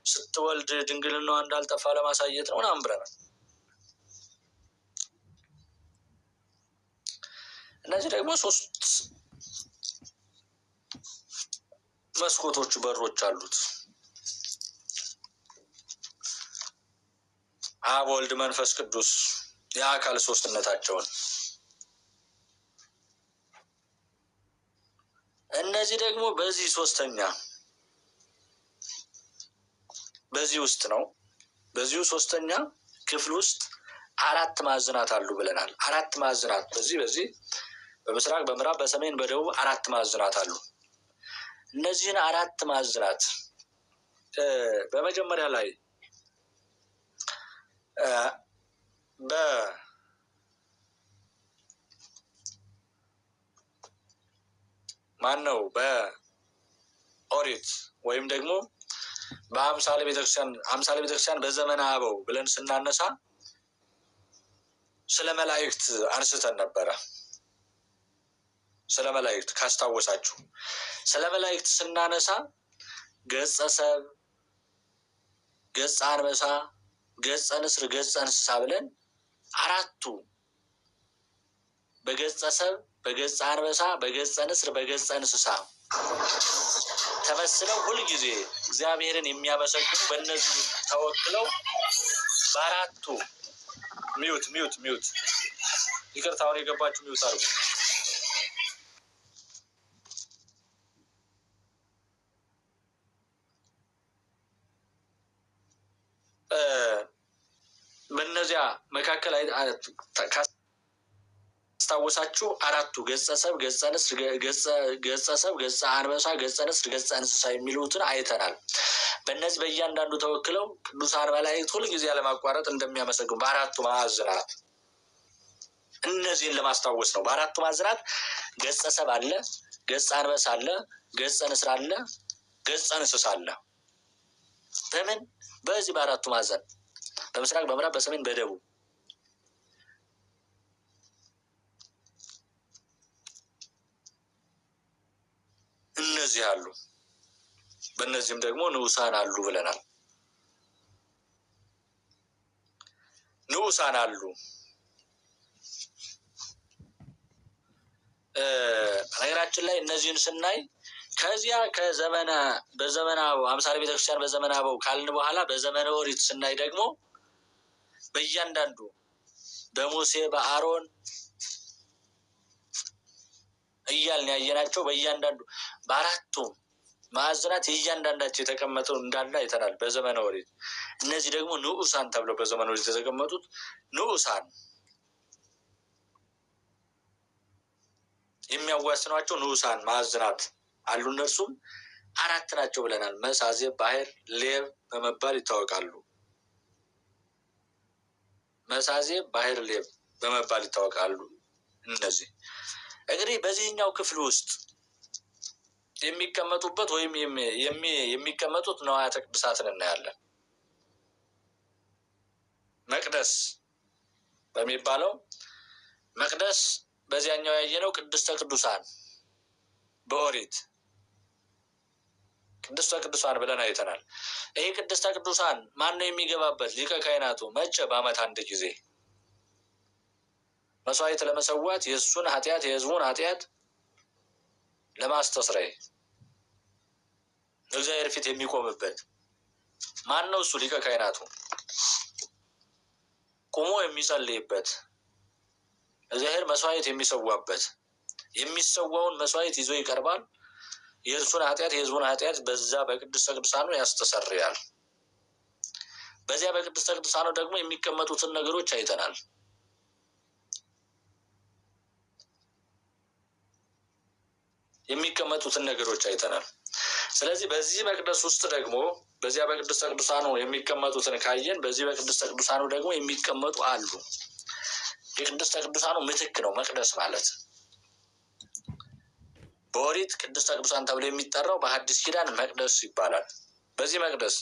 ስትወልድ ድንግልናዋ እንዳልጠፋ ለማሳየት ነው ምናምን ብለናል። እነዚህ ደግሞ 3 መስኮቶች በሮች አሉት። አብ ወልድ መንፈስ ቅዱስ የአካል ሶስትነታቸውን እነዚህ ደግሞ በዚህ ሶስተኛ በዚህ ውስጥ ነው። በዚሁ ሶስተኛ ክፍል ውስጥ 4 ማዕዘናት አሉ ብለናል። 4 ማዕዘናት በዚህ በምስራቅ በምዕራብ በሰሜን በደቡብ 4 ማዕዘናት አሉ። እነዚህን 4 ማዕዘናት በመጀመሪያ ላይ ማን ነው በኦሪት ወይም ደግሞ በአምሳለ ቤተክርስቲያን በዘመነ አበው ብለን ስናነሳ ስለ መላእክት አንስተን ነበረ። ስለ መላእክት ካስታወሳችሁ ስለ መላእክት ስናነሳ ገጸ ሰብ፣ ገጸ አንበሳ፣ ገጸ ንስር፣ ገጸ እንስሳ ብለን 4ቱ በገጸ ሰብ፣ በገጸ አንበሳ፣ በገጸ ንስር፣ በገጸ እንስሳ ተመስለው ሁልጊዜ እግዚአብሔርን የሚያመሰግኑ በእነዚህ ተወክለው በ4ቱ ሚዩት ይቅርታ፣ አሁን የገባችሁ ሚዩት አድርጉ። በእነዚያ መካከል ካስታወሳችሁ 4ቱ ገጸ ሰብ፣ ገጸ ንስር፣ ገጸ ሰብ፣ ገጸ አንበሳ፣ ገጸ ንስር፣ ገጸ እንስሳ የሚሉትን አይተናል። በእነዚህ በእያንዳንዱ ተወክለው ቅዱሳን መላእክት ሁልጊዜ ያለማቋረጥ እንደሚያመሰግኑ በ4ቱ ማዕዘናት እነዚህን ለማስታወስ ነው። በ4ቱ ማዕዘናት ገጸ ሰብ አለ፣ ገጸ አንበሳ አለ፣ ገጸ ንስር አለ፣ ገጸ እንስሳ አለ። በምን በዚህ በ4ቱ ማዕዘን በምስራቅ በምዕራብ በሰሜን በደቡብ እነዚህ አሉ። በእነዚህም ደግሞ ንዑሳን አሉ ብለናል። ንዑሳን አሉ። ነገራችን ላይ እነዚህን ስናይ ከዚያ በዘመነ አበው አምሳለ ቤተክርስቲያን በዘመነ አበው ካልን በኋላ በዘመነ ኦሪት ስናይ ደግሞ በእያንዳንዱ በሙሴ በአሮን እያልን ያየናቸው በእያንዳንዱ በ4ቱ ማዕዘናት እያንዳንዳቸው የተቀመጠው እንዳለ አይተናል በዘመነ ኦሪት። እነዚህ ደግሞ ንዑሳን ተብለው በዘመነ ኦሪት የተቀመጡት ንዑሳን የሚያዋስኗቸው ንዑሳን ማዕዘናት አሉ። እነርሱም 4 ናቸው ብለናል። መሳዜ፣ ባህር፣ ሌብ በመባል ይታወቃሉ። መሳዜ፣ ባህር፣ ሌብ በመባል ይታወቃሉ። እነዚህ እንግዲህ በዚህኛው ክፍል ውስጥ የሚቀመጡበት ወይም የሚቀመጡት ንዋያተ ቅድሳትን እናያለን። መቅደስ በሚባለው መቅደስ በዚያኛው ያየነው ቅድስተ ቅዱሳን በኦሪት ቅድስተ ቅዱሳን ብለን አይተናል። ይሄ ቅድስተ ቅዱሳን ማን ነው የሚገባበት? ሊቀ ካህናቱ። መቼ? በዓመት 1 ጊዜ መስዋዕት ለመሰዋት የእሱን ኃጢአት የሕዝቡን ኃጢአት ለማስተስረይ እግዚአብሔር ፊት የሚቆምበት ማን ነው? እሱ ሊቀ ካህናቱ ቆሞ የሚጸልይበት እግዚአብሔር መስዋዕት የሚሰዋበት የሚሰዋውን መስዋዕት ይዞ ይቀርባል። የእርሱን ኃጢአት የሕዝቡን ኃጢአት በዛ በቅድስተ ቅዱሳኑ ያስተሰርያል። በዚያ በቅድስተ ቅዱሳኑ ደግሞ የሚቀመጡትን ነገሮች አይተናል። ስለዚህ በዚህ መቅደስ ውስጥ ደግሞ በዚያ በቅድስተ ቅዱሳኑ የሚቀመጡትን ካየን በዚህ በቅድስተ ቅዱሳኑ ደግሞ የሚቀመጡ አሉ። የቅድስተ ቅዱሳኑ ምትክ ነው መቅደስ ማለት። በኦሪት ቅድስተ ቅዱሳን ተብሎ የሚጠራው በሐዲስ ኪዳን መቅደስ ይባላል። በዚህ መቅደስ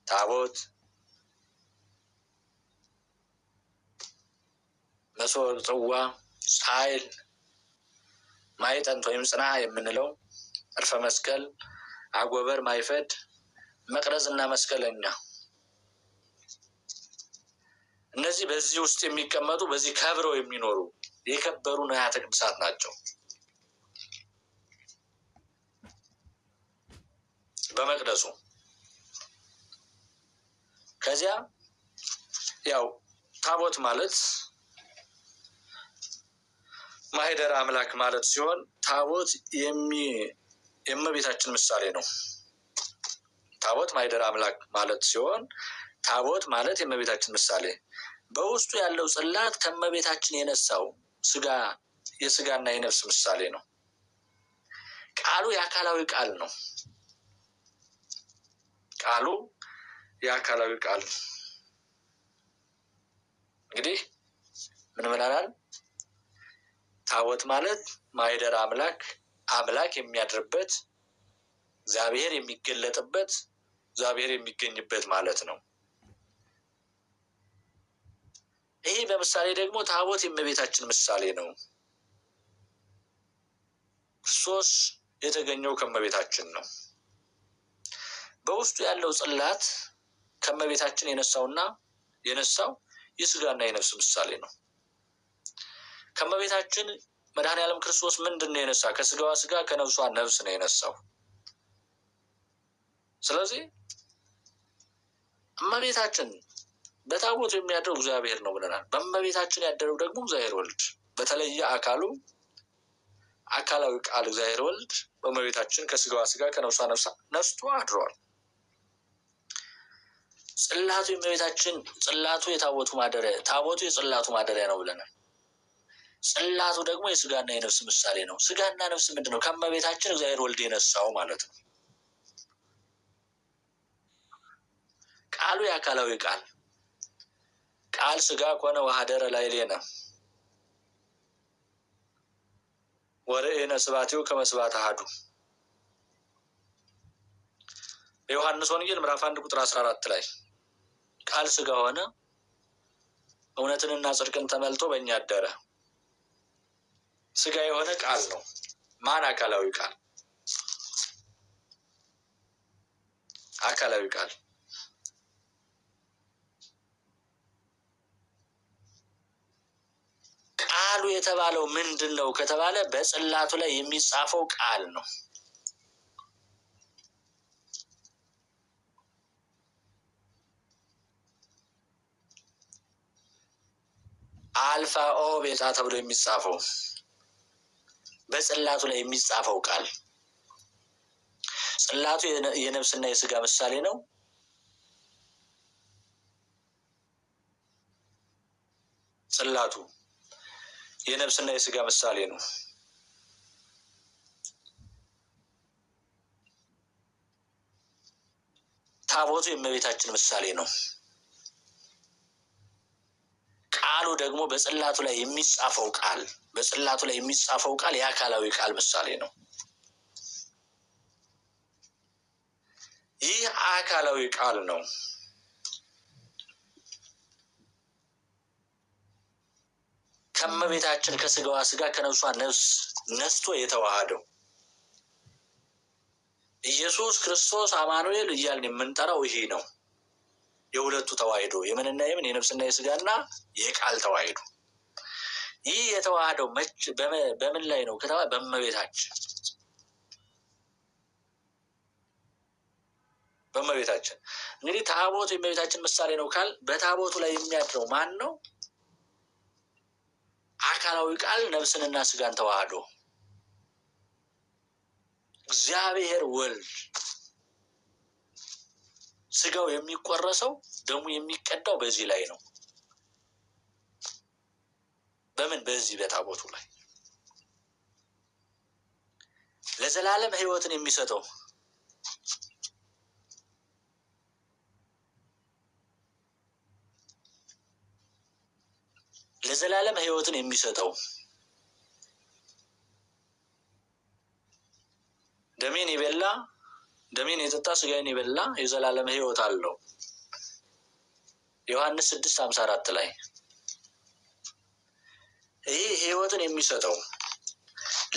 ታቦት፣ መሶበ ጽዋ፣ ጻዕል፣ ማዕጠንት ወይም ጽና የምንለው፣ ዕርፈ መስቀል፣ አጎበር፣ ማይፈድ፣ መቅረዝና መስቀለኛ እነዚህ በዚህ ውስጥ የሚቀመጡ በዚህ ከብረው የሚኖሩ የከበሩ ንዋያተ ቅድሳት ናቸው። በመቅደሱ ከዚያ ያው ታቦት ማለት ማኅደረ አምላክ ማለት ሲሆን ታቦት የእመቤታችን ምሳሌ ነው። ታቦት ማኅደረ አምላክ ማለት ሲሆን ታቦት ማለት የእመቤታችን ምሳሌ፣ በውስጡ ያለው ጽላት ከእመቤታችን የነሳው የስጋና የነፍስ ምሳሌ ነው። ቃሉ የአካላዊ ቃል ነው። ቃሉ የአካላዊ ቃል እንግዲህ ምን ብለናል? ታቦት ማለት ማኅደረ አምላክ፣ አምላክ የሚያድርበት፣ እግዚአብሔር የሚገለጥበት፣ እግዚአብሔር የሚገኝበት ማለት ነው። ይሄ በምሳሌ ደግሞ ታቦት የእመቤታችን ምሳሌ ነው። ክርስቶስ የተገኘው ከእመቤታችን ነው። በውስጡ ያለው ጽላት ከእመቤታችን የነሳው የስጋና የነፍስ ምሳሌ ነው። ከእመቤታችን መድኃኔዓለም ክርስቶስ ምንድን ነው የነሳ? ከስጋዋ ስጋ ከነፍሷ ነፍስ ነው የነሳው። ስለዚህ እመቤታችን በታቦቱ የሚያድረው እግዚአብሔር ነው ብለናል። በእመቤታችን ያደረው ደግሞ እግዚአብሔር ወልድ በተለየ አካላዊ ቃል እግዚአብሔር ወልድ በእመቤታችን ከስጋዋ ስጋ ከነፍሷ ነፍስ ነስቶ አድሯል። ጽላቱ የእመቤታችን ጽላቱ የታቦቱ ማደሪያ፣ ታቦቱ የጽላቱ ማደሪያ ነው ብለናል። ጽላቱ ደግሞ የስጋና የነፍስ ምሳሌ ነው። ስጋና ነፍስ ምንድን ነው? ከእመቤታችን እግዚአብሔር ወልድ የነሳው ማለት ነው። ቃሉ የአካላዊ ቃል ስጋ ኮነ ወሀደረ ላዕሌነ ወርኤነ ስብሐቲሁ ከመ ስብሐተ አሐዱ። በዮሐንስ ወንጌል ምዕራፍ 1 ቁጥር 14 ላይ ቃል ስጋ ሆነ እውነትንና ጽድቅን ተመልቶ በእኛ አደረ። ስጋ የሆነ ቃል ነው። ማን? አካላዊ ቃል። አካላዊ ቃል ቃሉ የተባለው ምንድን ነው ከተባለ በጽላቱ ላይ የሚጻፈው ቃል ነው። አልፋ ኦ ቤታ ተብሎ የሚጻፈው በጽላቱ ላይ የሚጻፈው ቃል። ጽላቱ የነፍስና የስጋ ምሳሌ ነው። ጽላቱ የነፍስና የስጋ ምሳሌ ነው። ታቦቱ የእመቤታችን ምሳሌ ነው። ቃሉ ደግሞ በጽላቱ ላይ የሚጻፈው ቃል የአካላዊ ቃል ምሳሌ ነው። ይህ አካላዊ ቃል ነው ከእመቤታችን ከስጋዋ ስጋ ከነፍሷ ነፍስ ነስቶ የተዋሃደው። ኢየሱስ ክርስቶስ አማኑኤል እያልን የምንጠራው ይሄ ነው። የሁለቱ ተዋሂዶ የምንና የምን የነፍስና የስጋና የቃል ተዋሂዶ። ይህ የተዋሃደው በምን ላይ ነው ከተባለ በእመቤታችን እንግዲህ ታቦቱ የእመቤታችን ምሳሌ ነው ካል በታቦቱ ላይ የሚያድረው ማን ነው? አካላዊ ቃል ነፍስንና ስጋን ተዋህዶ እግዚአብሔር ወልድ ስጋው የሚቆረሰው ደሙ የሚቀዳው በዚህ ላይ ነው። በምን? በዚህ በታቦቱ ላይ። ለዘላለም ሕይወትን የሚሰጠው ለዘላለም ሕይወትን የሚሰጠው ደሜን የበላ ደሜን የጠጣ ሥጋዬን የበላ የዘላለም ሕይወት አለው። ዮሐንስ 6:54 ላይ ይህ ሕይወትን የሚሰጠው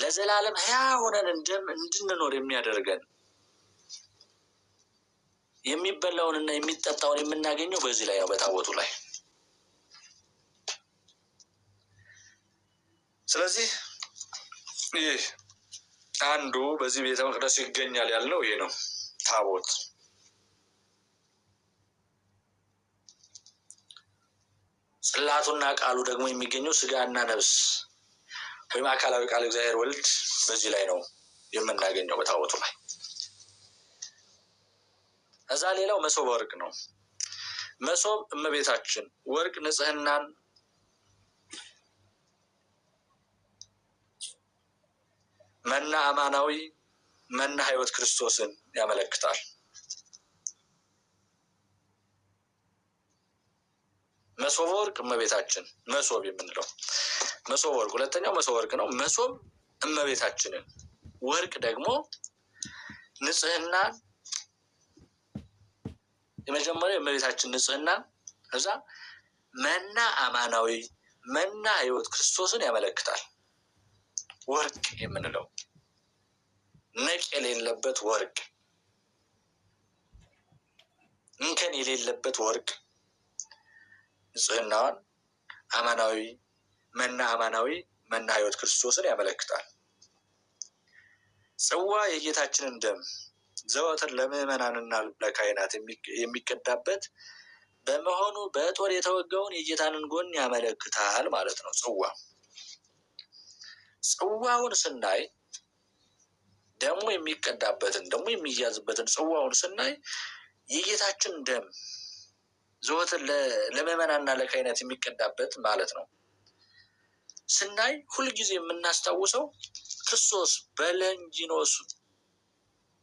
ለዘላለም ሕያው ሆነን እንድንኖር የሚያደርገን የሚበላውንና የሚጠጣውን የምናገኘው በዚህ ላይ ነው፣ በታቦቱ ላይ። ስለዚህ ይህ አንዱ በዚህ ቤተ መቅደስ ይገኛል ያልነው ይሄ ነው፣ ታቦት። ጽላቱና ቃሉ ደግሞ የሚገኘው ሥጋና ነፍስ ወይም አካላዊ ቃል እግዚአብሔር ወልድ በዚህ ላይ ነው የምናገኘው፣ በታቦቱ ላይ። እዛ ሌላው መሶበ ወርቅ ነው። መሶብ እመቤታችን፣ ወርቅ ንጽህናን፣ መና አማናዊ፣ መና ሕይወት ክርስቶስን ያመለክታል። መሶበ ወርቅ እመቤታችን፣ መሶብ የምንለው መሶበ ወርቅ ሁለተኛው መሶበ ወርቅ ነው። መሶብ እመቤታችንን፣ ወርቅ ደግሞ ንጽህናን፣ የመጀመሪያው የእመቤታችን ንጽህና፣ እዛ መና አማናዊ፣ መና ሕይወት ክርስቶስን ያመለክታል። ወርቅ የምንለው ነቅ የሌለበት ወርቅ፣ እንከን የሌለበት ወርቅ፣ ንጽህናዋን አማናዊ፣ መና አማናዊ፣ መና ሕይወት ክርስቶስን ያመለክታል። ጽዋ የጌታችንን ደም ዘወትር ለምዕመናንና ለካህናት የሚቀዳበት በመሆኑ በጦር የተወጋውን የጌታንን ጎን ያመለክታል ማለት ነው። ጽዋውን ስናይ ደግሞ የሚቀዳበትን ደግሞ የሚያዝበትን ጽዋውን ስናይ የጌታችን ደም ዘወትር ለምዕመናንና ለካህናት የሚቀዳበት ማለት ነው ስናይ ሁልጊዜ የምናስታውሰው ክርስቶስ በለንጊኖስ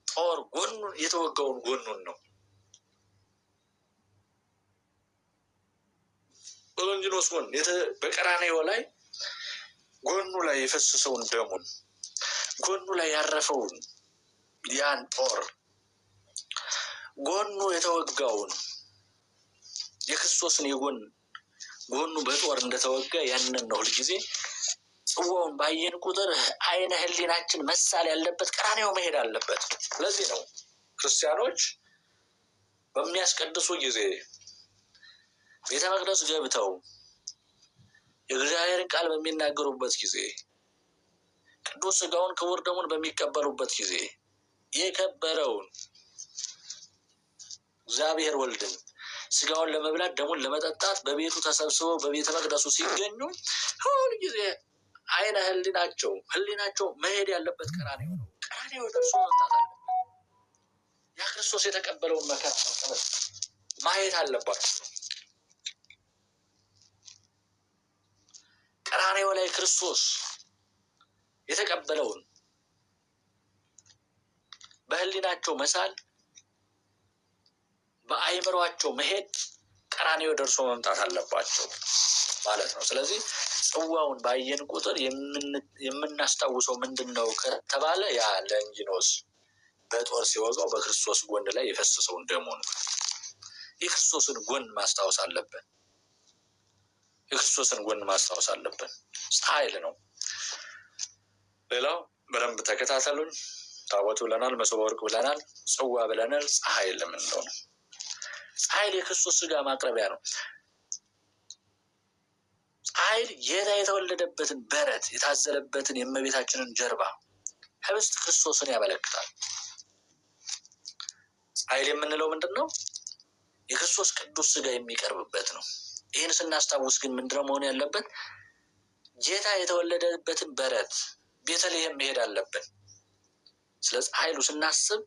ጦር ጎኑን የተወጋውን ጎኑን ነው። በለንጊኖስ ጎን በቀራንዮ ላይ ጎኑ ላይ የፈሰሰውን ደሙን፣ ጎኑ ላይ ያረፈውን ያን ጦር፣ ጎኑ የተወጋውን የክርስቶስን ጎኑ በጦር እንደተወጋ ያንን ነው ሁልጊዜ ጽዋውን ባየን ቁጥር አይነ ህሊናችን መሳል ያለበት ቀራንዮ መሄድ አለበት። ለዚህ ነው ክርስቲያኖች በሚያስቀድሱ ጊዜ ቤተ መቅደስ ገብተው የእግዚአብሔርን ቃል በሚናገሩበት ጊዜ፣ ቅዱስ ሥጋውን ክቡር ደሙን በሚቀበሉበት ጊዜ የከበረውን እግዚአብሔር ወልድን ሥጋውን ለመብላት ደሙን ለመጠጣት በቤቱ ተሰብስበው በቤተ መቅደሱ ሲገኙ ሁል ጊዜ አይነ ህሊናቸው መሄድ ያለበት ቀራንዮ ነው። ቀራንዮ ደርሶ መምጣት አለበት። ያ ክርስቶስ የተቀበለውን መከራ መቀበል ማየት አለባቸው። ቀራንዮ ላይ ክርስቶስ የተቀበለውን በህሊናቸው መሳል፣ በአይምሯቸው መሄድ፣ ቀራንዮ ደርሶ መምጣት አለባቸው ማለት ነው። ስለዚህ ጽዋውን ባየን ቁጥር የምናስታውሰው ምንድን ነው ከተባለ ያ ለንጊኖስ በጦር ሲወጋው በክርስቶስ ጎን ላይ የፈሰሰውን ደሙን፣ የክርስቶስን ጎን ማስታወስ አለብን። የክርስቶስን ጎን ማስታወስ አለብን። ኃይል ነው። ሌላው በደንብ ተከታተሉኝ። ታቦት ብለናል፣ መሶበ ወርቅ ብለናል፣ ጽዋ ብለናል። ፀሐይ ለምንለው ነው። ፀሐይ የክርስቶስ ሥጋ ማቅረቢያ ነው። ፀሐይ ጌታ የተወለደበትን በረት የታዘለበትን የእመቤታችንን ጀርባ ህብስት ክርስቶስን ያመለክታል። ፀሐይ የምንለው ምንድን ነው? የክርስቶስ ቅዱስ ሥጋ የሚቀርብበት ነው። ይህን ስናስታውስ ግን ምንድነው መሆን ያለበት? ጌታ የተወለደበትን በረት ቤተልሔም መሄድ አለብን። ስለ ፀሐይሉ ስናስብ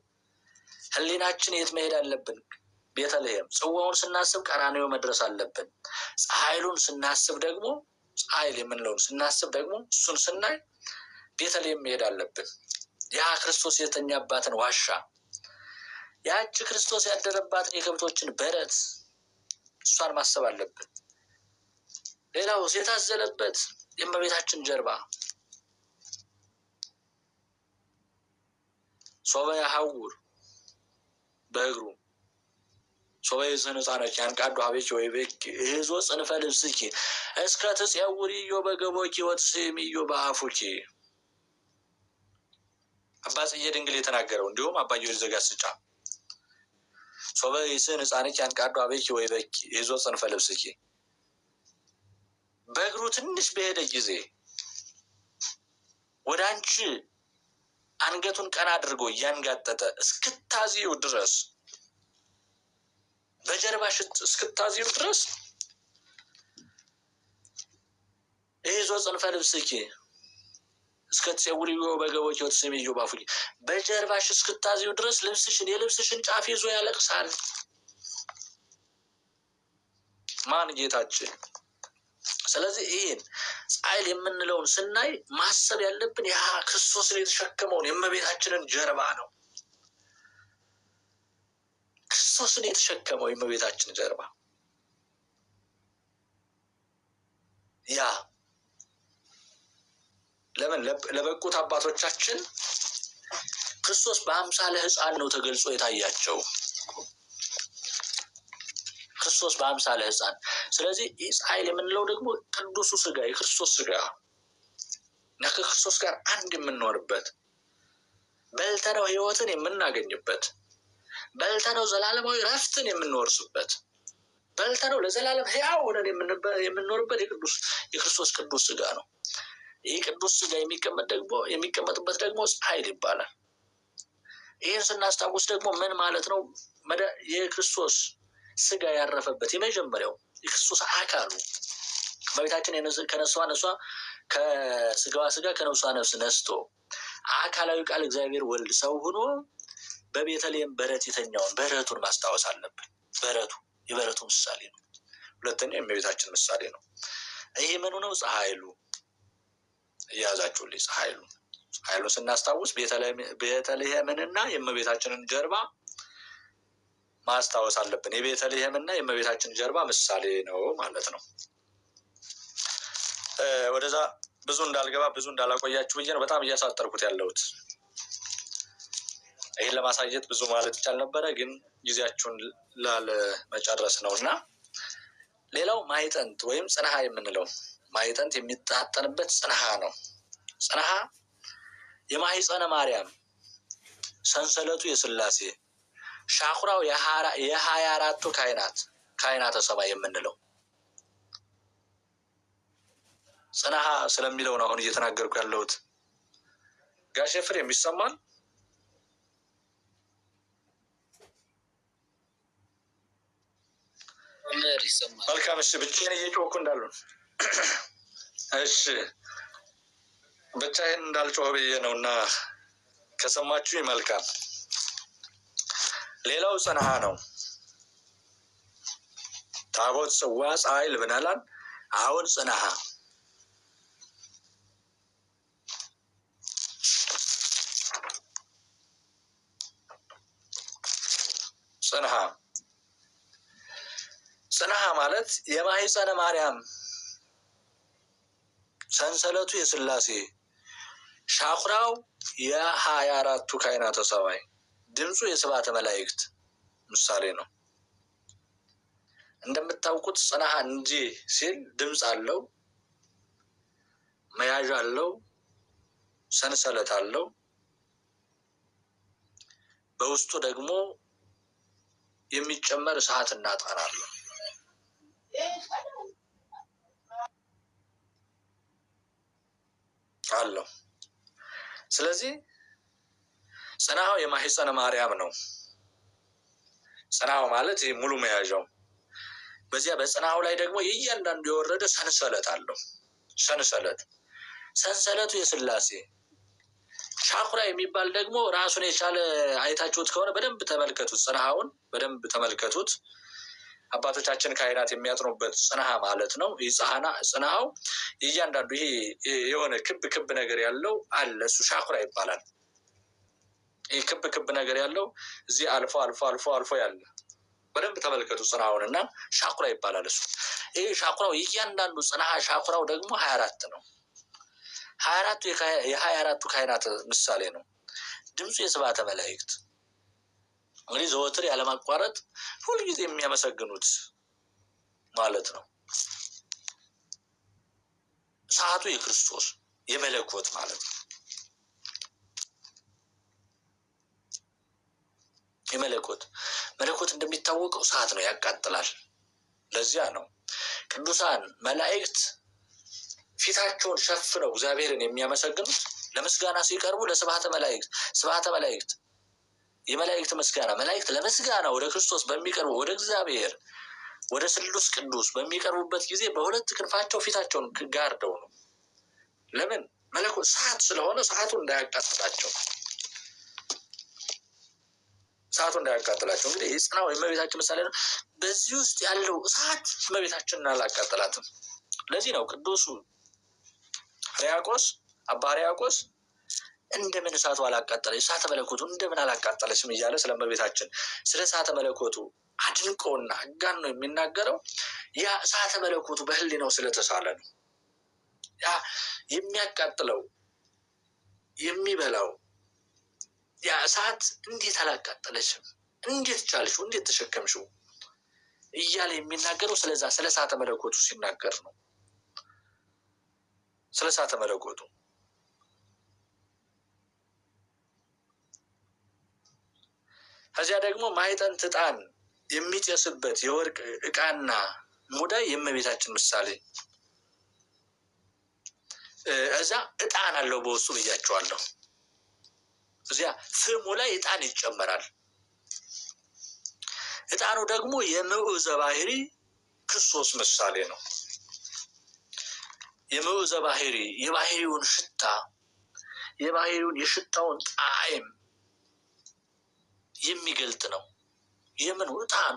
ህሊናችን የት መሄድ አለብን? ቤተልሔም። ጽዋውን ስናስብ ቀራንዮ መድረስ አለብን። ፀሐይሉን ስናስብ ደግሞ ፀሐይል የምንለውን ስናስብ ደግሞ እሱን ስናይ ቤተልሔም መሄድ አለብን። ያ ክርስቶስ የተኛባትን ዋሻ፣ ያቺ ክርስቶስ ያደረባትን የከብቶችን በረት እሷን ማሰብ አለብን። ሌላው የታዘለበት የእመቤታችን ጀርባ ሶበ ያሐውር በእግሩ ሶበ ይዝህን ሕፃነኪ አንቃዱ ሀቤኪ ወይቤኪ እህዞ ጽንፈ ልብስኪ እስከ ትጼውሪዮ በገቦኪ ወትስሚዮ በአፉኪ። አባ ጽጌ ድንግል የተናገረው እንዲሁም አባ ጊዮርጊስ ዘጋስጫ ሶበ ይዝህን ሕፃነኪ አንቃዱ ሀቤኪ ወይቤኪ እህዞ ጽንፈ ልብስኪ። በእግሩ ትንሽ በሄደ ጊዜ ወደ አንቺ አንገቱን ቀና አድርጎ እያንጋጠጠ እስክታዚው ድረስ በጀርባሽ እስክታዚው ድረስ እይዞ ጽንፈ ልብስኪ እስከ ትጼውሪዮ በገቦኪ ወትስሚዮ በአፉኪ። በጀርባሽ እስክታዚው ድረስ የልብስሽን ጫፍ ይዞ ያለቅሳል። ማን? ጌታችን። ስለዚህ ይህን ጻይል የምንለውን ስናይ ማሰብ ያለብን ያ ክርስቶስን የተሸከመውን የእመቤታችንን ጀርባ ነው። ክርስቶስን የተሸከመው የእመቤታችን ጀርባ ያ ለምን ለበቁት አባቶቻችን ክርስቶስ በአምሳለ ሕፃን ነው ተገልጾ የታያቸው። ክርስቶስ በአምሳለ ሕፃን። ስለዚህ ጻይል የምንለው ደግሞ ቅዱሱ ስጋ የክርስቶስ ስጋ እና ከክርስቶስ ጋር አንድ የምንኖርበት በልተነው ሕይወትን የምናገኝበት በልተነው ዘላለማዊ ረፍትን የምንወርስበት በልተነው ለዘላለም ሕያው ሆነን የምንኖርበት የክርስቶስ ቅዱስ ስጋ ነው። ይህ ቅዱስ ስጋ የሚቀመጥበት ደግሞ ጻይል ይባላል። ይህን ስናስታውስ ደግሞ ምን ማለት ነው? የክርስቶስ ስጋ ያረፈበት የመጀመሪያው የክርስቶስ አካሉ እመቤታችን ከነሷ ከስጋዋ ስጋ ከነፍሷ ነፍስ ነስቶ አካላዊ ቃል እግዚአብሔር ወልድ ሰው ሆኖ በቤተልሔም በረት የተኛውን በረቱን ማስታወስ አለብን። የበረቱ ምሳሌ ነው። ሁለተኛው የእመቤታችን ምሳሌ ነው። ይህ ምኑ ነው? ፀሐይሉ እያያዛችሁልኝ። ፀሐይሉ ስናስታውስ ቤተልሔምንና የእመቤታችንን ጀርባ ማስታወስ አለብን። የቤተልሔምና የእመቤታችን ጀርባ ምሳሌ ነው ማለት ነው። ወደዛ ብዙ እንዳልገባ ብዙ እንዳላቆያችሁ ብዬ ነው በጣም እያሳጠርኩት ያለሁት። ይህን ለማሳየት ብዙ ማለት ይቻል ነበረ፣ ግን ጊዜያችሁን ላለመጨረስ ነው። እና ሌላው ማዕጠንት ወይም ጽንሐ የምንለው ማዕጠንት የሚታጠንበት ጽንሐ ነው። ጽንሐ የማኅፀነ ማርያም፣ ሰንሰለቱ የሥላሴ፣ ሻኩራው የ24ቱ ካህናተ ሰማይ የምንለው ጽንሐ ስለሚለው ነው አሁን እየተናገርኩ ያለሁት። ጋሽ ኤፍሬም የሚሰማል? መልካም። እሺ፣ ብቻዬን እየጮህኩ እንዳሉ እሺ፣ ብቻዬን እንዳልጮህ ብዬ ነው እና ከሰማችሁ መልካም። ሌላው ጽንሐ ነው። ታቦት፣ ጽዋ፣ ጻይል ብንላል። አሁን ጽንሐ ጽንሐ ማለት የማኅፀነ ማርያም፣ ሰንሰለቱ የሥላሴ፣ ሻኩራው የ24ቱ ካህናተ ሰማይ፣ ድምፁ የስብሐተ መላእክት ምሳሌ ነው። እንደምታውቁት ጽንሐ እንዲህ ሲል ድምፅ አለው፣ መያዣ አለው፣ ሰንሰለት አለው። በውስጡ ደግሞ የሚጨመር እሳትና ዕጣን አለው። ስለዚህ ጽንሐው የማኅፀነ ማርያም ነው። ጽንሐው ማለት ይህ ሙሉ መያዣው። በዚያ በጽንሐው ላይ ደግሞ የእያንዳንዱ የወረደ ሰንሰለት አለው። ሰንሰለቱ የሥላሴ፣ ሻኩራ የሚባል ደግሞ ራሱን የቻለ አይታችሁት ከሆነ በደንብ ተመልከቱት። ጽንሐውን በደንብ ተመልከቱት። አባቶቻችን ካህናት የሚያጥኑበት ጽንሐ ማለት ነው። ይህ ጽንሐው እያንዳንዱ ይሄ የሆነ ክብ ነገር ያለው አለ። እሱ ሻኩራ ይባላል። ክብ ክብ ነገር ያለው እዚህ አልፎ ያለ በደንብ ተመልከቱ። ጽናውንና ሻኩራ ይባላል እሱ። ይሄ ሻኩራው እያንዳንዱ ጽና ሻኩራው ደግሞ 24 ነው። 24ቱ የ24ቱ ካህናት ምሳሌ ነው። ድምፁ የስብሐተ መላእክት እንግዲህ ዘወትር ያለማቋረጥ ሁልጊዜ የሚያመሰግኑት ማለት ነው። ሰዓቱ የክርስቶስ የመለኮት ማለት ነው። መለኮት እንደሚታወቀው ሰዓት ነው፣ ያቃጥላል። ለዚያ ነው ቅዱሳን መላእክት ፊታቸውን ሸፍነው እግዚአብሔርን የሚያመሰግኑት ለምስጋና ሲቀርቡ ለስብሐተ መላእክት የመላእክት ምስጋና መላእክት ለምስጋና ወደ ክርስቶስ በሚቀርቡ ወደ እግዚአብሔር ወደ ስሉስ ቅዱስ በሚቀርቡበት ጊዜ በሁለት ክንፋቸው ፊታቸውን ጋርደው ነው። ለምን? መለኮት ሰዓት ስለሆነ ሰዓቱ እንዳያቃጥላቸው እንግዲህ ጽናው የእመቤታችን ምሳሌ ነው። በዚህ ውስጥ ያለው እሳት እመቤታችንን አላቃጠላትም። ለዚህ ነው ቅዱሱ አባ ሕርያቆስ እንደምን እሳቱ አላቃጠለ እሳተ መለኮቱ እንደምን አላቃጠለችም እያለ ስለ እመቤታችን ስለ እሳተ መለኮቱ አድንቆና አጋኖ የሚናገረው ያ እሳተ መለኮቱ በህሊናው ስለተሳለ ነው። ያ የሚያቃጥለው የሚበላው ያ እሳት እንዴት አላቃጠለችም፣ እንዴት ቻልሽው፣ እንዴት ተሸከምሽው እያለ የሚናገረው ስለዛ ስለ እሳተ መለኮቱ ሲናገር ነው። ስለ እሳተ መለኮቱ ከዚያ ደግሞ ማኅጠንተ ዕጣን የሚጨስበት የወርቅ ዕቃና ሙዳይ የእመቤታችን ምሳሌ። እዛ ዕጣን አለው በውስጡ ብያቸዋለሁ። እዚያ ፍሙ ላይ ዕጣን ይጨመራል። ዕጣኑ ደግሞ የምዑዘ ባህሪ ክርስቶስ ምሳሌ ነው። የምዑዘ ባህሪ የባህሪውን ሽታ የሽታውን ጣዕም የሚገልጥ ነው። የምን ዕጣኑ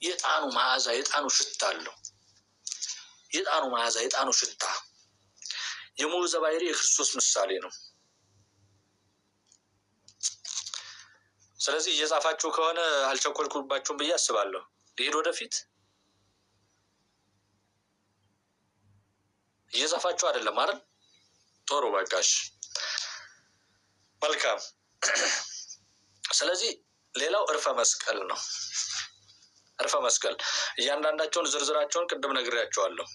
የዕጣኑ መዓዛ የዕጣኑ ሽታ አለው። የዕጣኑ መዓዛ የዕጣኑ ሽታ የምዑዘ ባህሪ የክርስቶስ ምሳሌ ነው። ስለዚህ እየጻፋችሁ ከሆነ አልቸኮልኩባችሁም ብዬ አስባለሁ። ልሄድ ወደፊት። እየጻፋችሁ አይደለም አይደል? ጥሩ በቃሽ፣ መልካም። ስለዚህ ሌላው ዕርፈ መስቀል ነው። ዕርፈ መስቀል እያንዳንዳቸውን ዝርዝራቸውን ቅድም ነግሬያቸዋለሁ።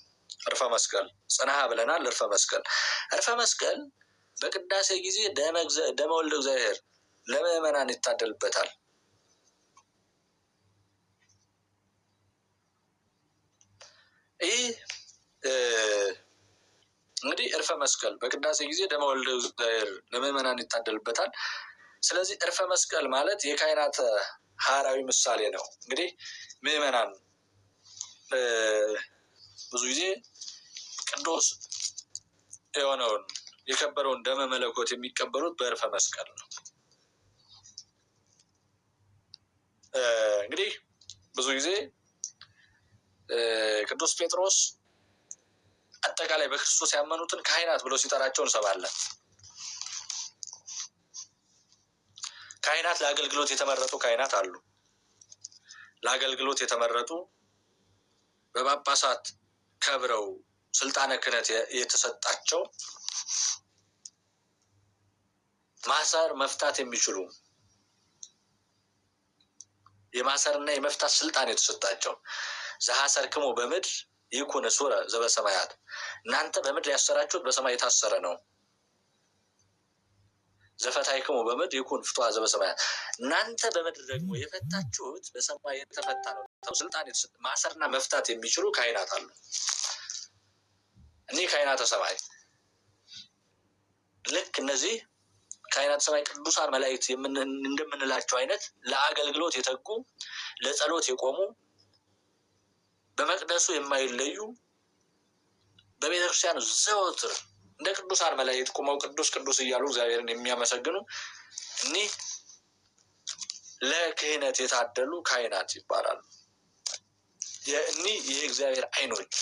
ዕርፈ መስቀል ጽንሐ ብለናል። ዕርፈ መስቀል በቅዳሴ ጊዜ ደመ ወልደ እግዚአብሔር ለምእመናን ይታደልበታል። ይህ እንግዲህ ዕርፈ መስቀል በቅዳሴ ጊዜ ደመ ወልደ እግዚአብሔር ለምእመናን ይታደልበታል። ስለዚህ ዕርፈ መስቀል ማለት የካህናተ ሐራዊ ምሳሌ ነው። እንግዲህ ምእመናን ብዙ ጊዜ ቅዱስ የሆነውን የከበረውን ደመ መለኮት የሚቀበሉት በዕርፈ መስቀል ነው። እንግዲህ ብዙ ጊዜ ቅዱስ ጴጥሮስ አጠቃላይ በክርስቶስ ያመኑትን ካህናት ብሎ ሲጠራቸው እንሰማለን። ካህናት ለአገልግሎት የተመረጡ ካህናት አሉ። ለአገልግሎት የተመረጡ በጳጳሳት ከብረው ስልጣነ ክህነት የተሰጣቸው ማሰር መፍታት የሚችሉ የማሰርና የመፍታት ስልጣን የተሰጣቸው ዘሐሰርክሙ በምድር ይኩን ሱረ ዘበሰማያት፣ እናንተ በምድር ያሰራችሁት በሰማይ የታሰረ ነው። ዘፈታይክሙ በምድር ይኩን ፍትሐ ዘበሰማያት፣ እናንተ በምድር ደግሞ የፈታችሁት በሰማይ የተፈታ ነው። ስልጣን ማሰርና መፍታት የሚችሉ ካህናት አሉ። እኒህ ካህናተ ሰማይ ልክ እነዚህ ካህናተ ሰማይ ቅዱሳን መላእክት እንደምንላቸው አይነት ለአገልግሎት የተጉ ለጸሎት የቆሙ በመቅደሱ የማይለዩ በቤተክርስቲያን ዘወትር እንደ ቅዱሳን መላእክት ቆመው ቅዱስ ቅዱስ እያሉ እግዚአብሔርን የሚያመሰግኑ እኒህ ለክህነት የታደሉ ካህናት ይባላሉ። እኒህ የእግዚአብሔር ዓይኖች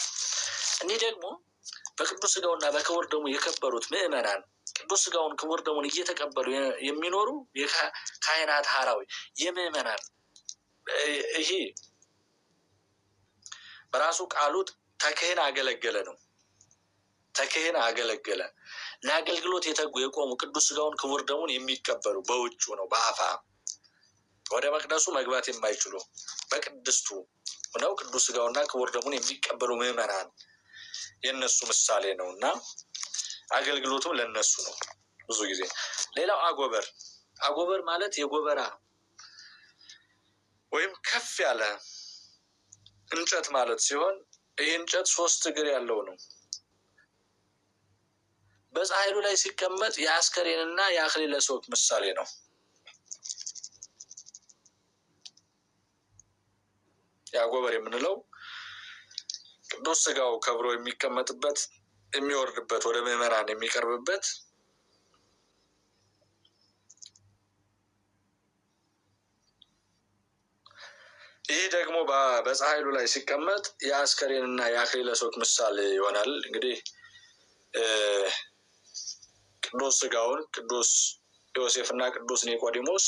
እኒህ ደግሞ በቅዱስ ሥጋውና በክቡር ደሙ የከበሩት ምእመናን ቅዱስ ሥጋውን ክቡር ደሙን እየተቀበሉ የሚኖሩ የካህናት ሐራዊ የምዕመናን ይሄ በራሱ ቃሉ ተክህን አገለገለ ነው። ተክህን አገለገለ ለአገልግሎት የተጉ የቆሙ ቅዱስ ሥጋውን ክቡር ደሙን የሚቀበሉ በውጩ ነው በአፋ ወደ መቅደሱ መግባት የማይችሉ በቅድስቱ ነው ቅዱስ ሥጋውና ክቡር ደሙን የሚቀበሉ ምዕመናን የነሱ ምሳሌ ነውና አገልግሎቱም ለነሱ ነው ብዙ ጊዜ። ሌላው አጎበር ማለት የጎበራ ወይም ከፍ ያለ እንጨት ማለት ሲሆን ይህ እንጨት 3 እግር ያለው ነው። በፀሐይሉ ላይ ሲቀመጥ የአስከሬንና የአክሊለ ሦክ ምሳሌ ነው። ያጎበር የምንለው ቅዱስ ሥጋው ከብሮ የሚቀመጥበት የሚወርድበት ወደ ምዕመናን የሚቀርብበት ይህ ደግሞ በፀሐይሉ ላይ ሲቀመጥ የአስከሬንና የአክሊለ ሦክ ምሳሌ ይሆናል። እንግዲህ ቅዱስ ሥጋውን ቅዱስ ዮሴፍና ቅዱስ ኒቆዲሞስ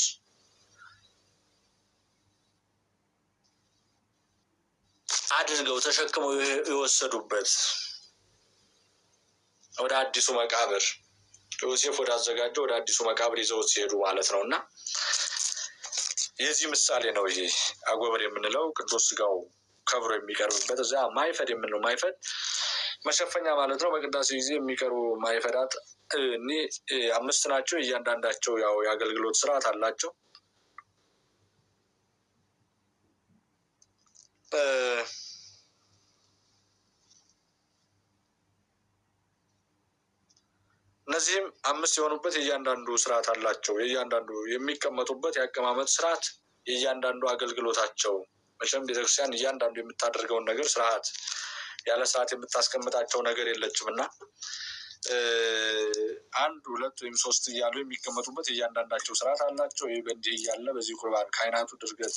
አድርገው ተሸክመው የወሰዱበት ወደ አዲሱ መቃብር ዮሴፍ ወደ አዘጋጀው ወደ አዲሱ መቃብር ይዘውት ሲሄዱ ማለት ነውና የዚህ ምሳሌ ነው። ይሄ አጎበር የምንለው ቅዱስ ሥጋው ከብሮ የሚቀርብበት እዛ ማይፈድ የምንለው ማይፈድ መሸፈኛ ማለት ነው። በቅዳሴ ጊዜ የሚቀርቡ ማይፈዳት እኒህ 5 ናቸው። እያንዳንዳቸው ያው የአገልግሎት ስርዓት አላቸው። እነዚህም 5 የሆኑበት የእያንዳንዱ ስርዓት አላቸው። የእያንዳንዱ የሚቀመጡበት የአቀማመጥ ስርዓት የእያንዳንዱ አገልግሎታቸው መቼም ቤተክርስቲያን እያንዳንዱ የምታደርገውን ነገር ስርዓት ያለ ስርዓት የምታስቀምጣቸው ነገር የለችምና 1 2 ወይም 3 እያሉ የሚቀመጡበት የእያንዳንዳቸው ስርዓት አላቸው። ይህ በእንዲህ እያለ በዚህ ቁርባን ካህናቱ ድርገት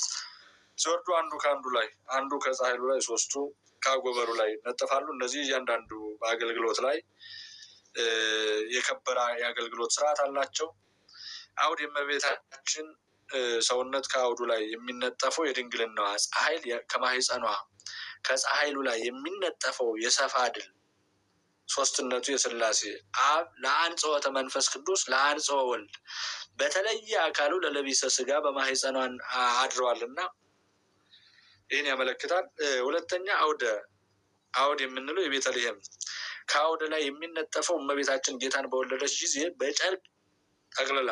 ሲወርዱ አንዱ ከአንዱ ላይ አንዱ ከፀሐይሉ ላይ 3ቱ ከአጎበሩ ላይ ይነጠፋሉ። እነዚህ እያንዳንዱ በአገልግሎት ላይ የከበረ የአገልግሎት ስርዓት አላቸው። አውድ የእመቤታችን ሰውነት ከአውዱ ላይ የሚነጠፈው የድንግልናዋ ፀሐይል ከማህፀኗ ከፀሐይሉ ላይ የሚነጠፈው የሰፋድል ሶስትነቱ የሥላሴ አብ ለአንጽሖተ መንፈስ ቅዱስ ለአንጽሖ ወልድ በተለየ አካሉ ለለቢሰ ሥጋ በማህፀኗን አድረዋልና ይህን ያመለክታል። ሁለተኛ አውድ የምንለው የቤተልሔም ከአውድ ላይ የሚነጠፈው እመቤታችን ጌታን በወለደች ጊዜ በጨርቅ ጠቅልላ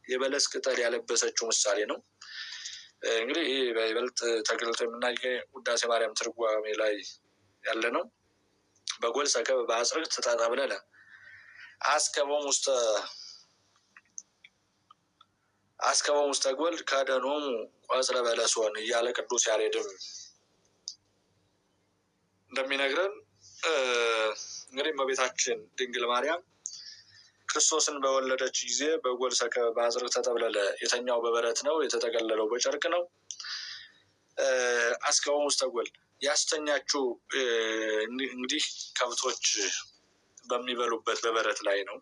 የበለስ ቅጠል ያለበሰችው ምሳሌ ነው። እንግዲህ ይህ በይበልጥ ተገልጦ የምናገኝ ውዳሴ ማርያም ትርጓሜ ላይ ያለ ነው። በጎል ሰከበ በአጽርቅ ተጣጣብለለ አስከቦም ውስተ ጎል ከደኖሙ ቆጽለ በለሶን እያለ ቅዱስ ያሬድም እንደሚነግረን እንግዲህ እመቤታችን ድንግል ማርያም ክርስቶስን በወለደች ጊዜ በጎል ሰከበ በአጽርቅ ተጠብለለ የተኛው በበረት ነው፣ የተጠቀለለው በጨርቅ ነው። አስከቦም ውስተ ጎል ያስተኛችው እንግዲህ ከብቶች በሚበሉበት በበረት ላይ ነው።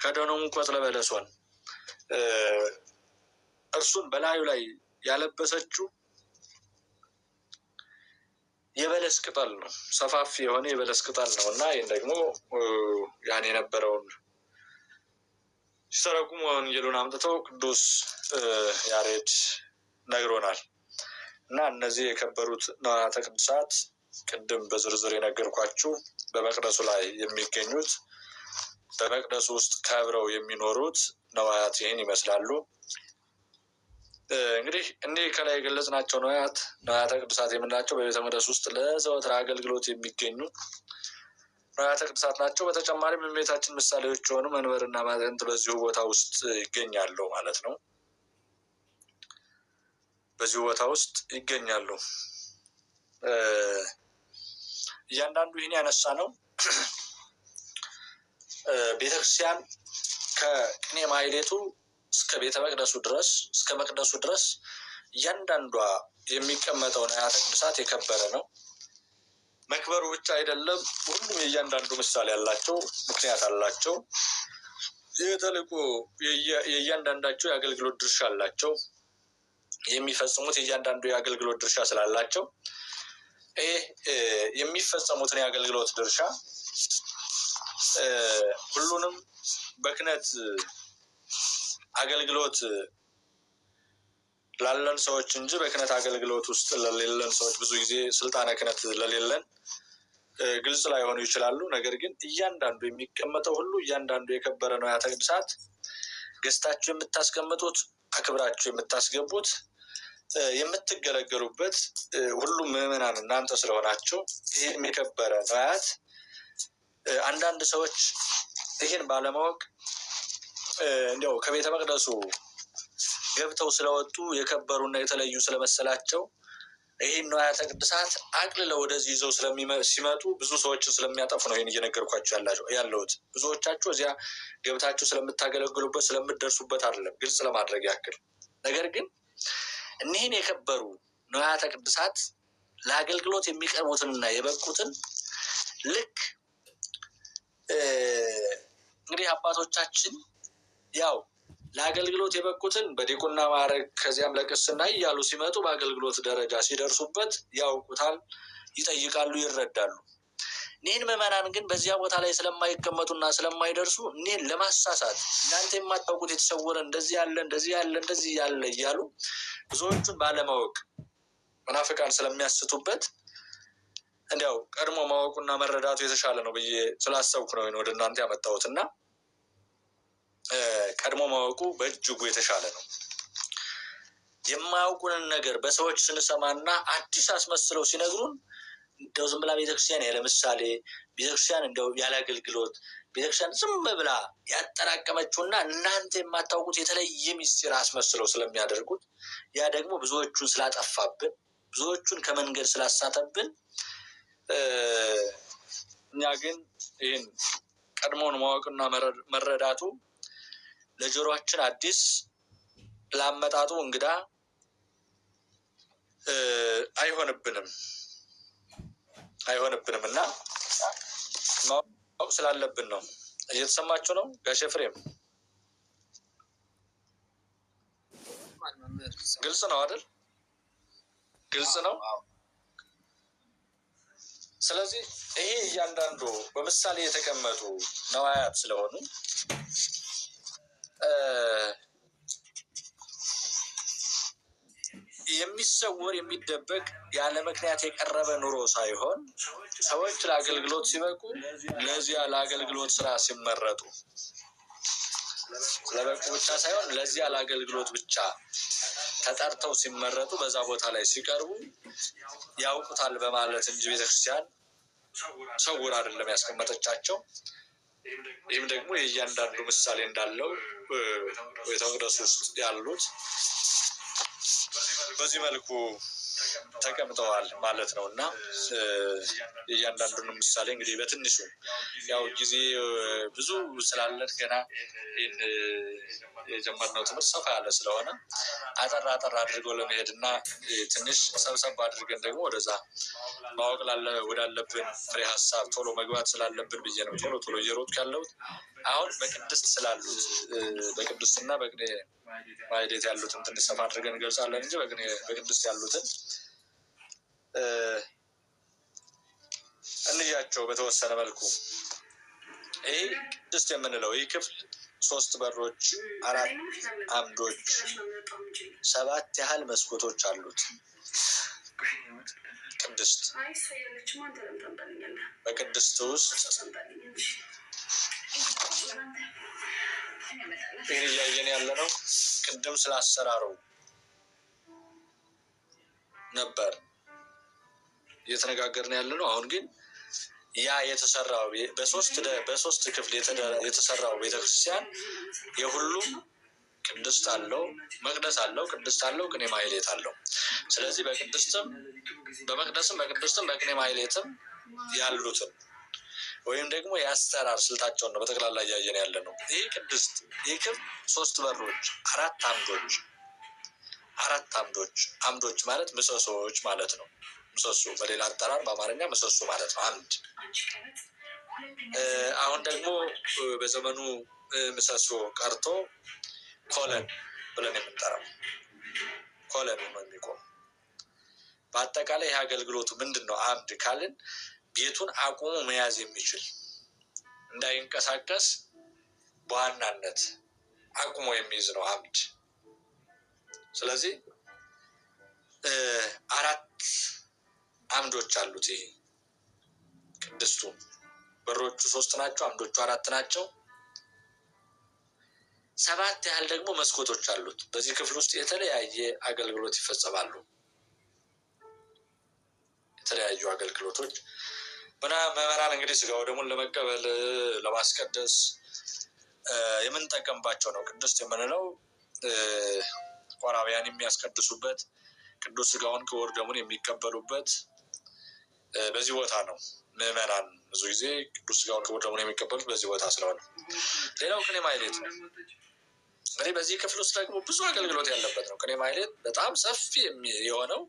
ከደኖሙ ቆጽለ በለሶን እርሱን በላዩ ላይ ያለበሰችው የበለስ ቅጠል ነው። ሰፋፊ የሆነ የበለስ ቅጠል ነው እና ይህን ደግሞ ያን የነበረውን ሲተረጉም ወንጌሉን አምጥተው ቅዱስ ያሬድ ነግሮናል። እና እነዚህ የከበሩት ንዋያተ ቅድሳት ቅድም በዝርዝር የነገርኳችሁ በመቅደሱ ላይ የሚገኙት በመቅደሱ ውስጥ ከብረው የሚኖሩት ንዋያት ይህን ይመስላሉ። እንግዲህ እንዲህ ከላይ የገለጽናቸው ንዋያተ ቅድሳት የምንላቸው በቤተ መቅደስ ውስጥ ለዘወትር አገልግሎት የሚገኙ ንዋያተ ቅድሳት ናቸው። በተጨማሪም የእመቤታችን ምሳሌዎች የሆኑ መንበርና ማዕጠንት በዚሁ ቦታ ውስጥ ይገኛሉ ማለት ነው። በዚሁ ቦታ ውስጥ ይገኛሉ። እያንዳንዱ ይህን ያነሳ ነው። ቤተክርስቲያን ከቅኔ ማህሌቱ እስከ ቤተ መቅደሱ ድረስ እስከ መቅደሱ ድረስ እያንዳንዷ የሚቀመጠው ንዋያተ ቅድሳት የከበረ ነው። መክበሩ ብቻ አይደለም፣ ሁሉም የእያንዳንዱ ምሳሌ ያላቸው ምክንያት አላቸው። የተልእኮ የእያንዳንዳቸው የአገልግሎት ድርሻ አላቸው። የሚፈጽሙት የእያንዳንዱ የአገልግሎት ድርሻ ስላላቸው የሚፈጸሙትን የአገልግሎት ድርሻ ሁሉንም በክህነት አገልግሎት ላለን ሰዎች እንጂ በክህነት አገልግሎት ውስጥ ለሌለን ሰዎች ብዙ ጊዜ ስልጣነ ክህነት ለሌለን ግልጽ ላይሆኑ ይችላሉ። ነገር ግን እያንዳንዱ የሚቀመጠው ሁሉ እያንዳንዱ የከበረ ንዋያተ ቅድሳት ገዝታችሁ የምታስቀምጡት፣ አክብራችሁ የምታስገቡት፣ የምትገለገሉበት ሁሉም ምዕመናን እናንተ ስለሆናችሁ ይህ የከበረ ንዋያት አንዳንድ ሰዎች ይህን ባለማወቅ እንዲያው ከቤተ መቅደሱ ገብተው ስለወጡ የከበሩና የተለዩ ስለመሰላቸው ይህን ንዋያተ ቅድሳት አቅልለው ወደዚህ ይዘው ሲመጡ ብዙ ሰዎችን ስለሚያጠፉ ነው ይህን እየነገርኳቸው ያለሁት። ብዙዎቻችሁ እዚያ ገብታችሁ ስለምታገለግሉበት ስለምትደርሱበት አይደለም፣ ግልጽ ለማድረግ ያክል። ነገር ግን እኒህን የከበሩ ንዋያተ ቅድሳት ለአገልግሎት የሚቀርቡትንና የበቁትን ልክ እንግዲህ አባቶቻችን ያው ለአገልግሎት የበቁትን በዲቁና ማዕረግ ከዚያም ለቅስና እያሉ ሲመጡ በአገልግሎት ደረጃ ሲደርሱበት ያውቁታል፣ ይጠይቃሉ፣ ይረዳሉ። እኒህን ምዕመናን ግን በዚያ ቦታ ላይ ስለማይቀመጡና ስለማይደርሱ እኒህን ለማሳሳት እናንተ የማታውቁት የተሰወረ እንደዚህ ያለ እንደዚህ ያለ እንደዚህ ያለ እያሉ ብዙዎቹን ባለማወቅ መናፍቃን ስለሚያስቱበት እንዲያው ቀድሞ ማወቁና መረዳቱ የተሻለ ነው ብዬ ስላሰብኩ ነው ወደ እናንተ ያመጣሁትና ቀድሞ ማወቁ በእጅጉ የተሻለ ነው። የማያውቁንን ነገር በሰዎች ስንሰማና አዲስ አስመስለው ሲነግሩን እንደው ዝም ብላ ቤተክርስቲያን ያለምሳሌ ቤተክርስቲያን እንደው ያለ አገልግሎት ቤተክርስቲያን ዝም ብላ ያጠራቀመችውና እናንተ የማታውቁት የተለየ ምስጢር አስመስለው ስለሚያደርጉት ያ ደግሞ ብዙዎቹን ስላጠፋብን፣ ብዙዎቹን ከመንገድ ስላሳተብን እኛ ግን ይህን ቀድሞውን ማወቅና መረዳቱ ለጆሮአችን አዲስ ላመጣጡ እንግዳ አይሆንብንም እና ማወቅ ስላለብን ነው። እየተሰማችሁ ነው ጋሼ ፍሬም? ግልጽ ነው አይደል? ግልጽ ነው። ስለዚህ ይሄ እያንዳንዱ በምሳሌ የተቀመጡ ነዋያት ስለሆኑ የሚሰወር የሚደበቅ ያለ ምክንያት የቀረበ ኑሮ ሳይሆን ሰዎች ለአገልግሎት ሲበቁ ለዚያ ለአገልግሎት ስራ ሲመረጡ ስለበቁ ብቻ ሳይሆን ለዚያ ለአገልግሎት ብቻ ተጠርተው ሲመረጡ በዛ ቦታ ላይ ሲቀርቡ ያውቁታል በማለት እንጂ ቤተክርስቲያን ሰውር አይደለም ያስቀመጠቻቸው። ይህም ደግሞ የእያንዳንዱ ምሳሌ እንዳለው ቤተ መቅደስ ውስጥ ያሉት በዚህ መልኩ ተቀምጠዋል ማለት ነው እና የእያንዳንዱን ምሳሌ እንግዲህ በትንሹ ያው ጊዜ ብዙ ስላለን ገና ይህን የጀመርነው ትምህርት ሰፋ ያለ ስለሆነ አጠር አድርገው ለመሄድ እና ትንሽ ሰብሰብ አድርገን ደግሞ ወደዛ ማወቅ ወዳለብን ፍሬ ሀሳብ ቶሎ መግባት ስላለብን ብዬ ነው ቶሎ እየሮጥኩ ያለሁት። አሁን በቅድስት ስላሉት በቅድስትና በቅኔ ማኅሌት ያሉትን ትንሽ ሰፋ አድርገን እንገልጻለን እንጂ በቅድስት ያሉትን እንያቸው በተወሰነ መልኩ። ይህ ቅድስት የምንለው ይህ ክፍል 3 በሮች፣ 4 አምዶች፣ 7 ያህል መስኮቶች አሉት። ቅድስት በቅድስት ውስጥ ይህን እያየን ያለ ነው። ቅድም ስላሰራሩ ነበር እየተነጋገርን ያለ ነው። አሁን ግን ያ የተሰራው በሶስት ክፍል የተሰራው ቤተክርስቲያን የሁሉም ቅድስት አለው፣ መቅደስ አለው፣ ቅድስት አለው፣ ቅኔ ማኅሌት አለው። ስለዚህ በመቅደስም በቅኔ ማኅሌትም ያሉትን ወይም ደግሞ የአሰራር ስልታቸውን ነው በጠቅላላ እያየን ያለ ነው። ይህ ቅድስት ይህ ክፍል 3 በሮች፣ 4 አምዶች፣ 4 አምዶች ማለት ምሰሶዎች ማለት ነው። ምሰሶ በሌላ አጠራር በአማርኛ ምሰሶ ማለት ነው። አምድ አሁን ደግሞ በዘመኑ ምሰሶ ቀርቶ ኮለን ብለን የምንጠራው ኮለን ነው የሚቆም። በአጠቃላይ ይህ አገልግሎቱ ምንድነው? አምድ ካልን ቤቱን አቁሞ መያዝ የሚችል እንዳይንቀሳቀስ በዋናነት አቁሞ የሚይዝ ነው አምድ። ስለዚህ 4 አምዶች አሉት። ይሄ ቅድስቱ በሮቹ 3 ናቸው፣ አምዶቹ 4 ናቸው። 7 ያህል ደግሞ መስኮቶች አሉት። በዚህ ክፍል ውስጥ የተለያየ አገልግሎት ይፈጸማሉ። የተለያዩ አገልግሎቶች መምህራን እንግዲህ ስጋው ደሙን ለመቀበል ለማስቀደስ የምንጠቀምባቸው ነው። ቅድስት የምንለው ቆራቢያን የሚያስቀድሱበት፣ ቅዱስ ስጋውን ክቡር ደሙን የሚቀበሉበት በዚህ ቦታ ነው። ምዕመናን ብዙ ጊዜ ቅዱስ ስጋውን ክቡር ደሙን የሚቀበሉት በዚህ ቦታ ስለሆነ። ሌላው ቅኔ ማህሌት ነው። እንግዲህ በዚህ ክፍል ውስጥ ደግሞ ብዙ አገልግሎት ያለበት ነው። ቅኔ ማህሌት በጣም ሰፊ የሆነው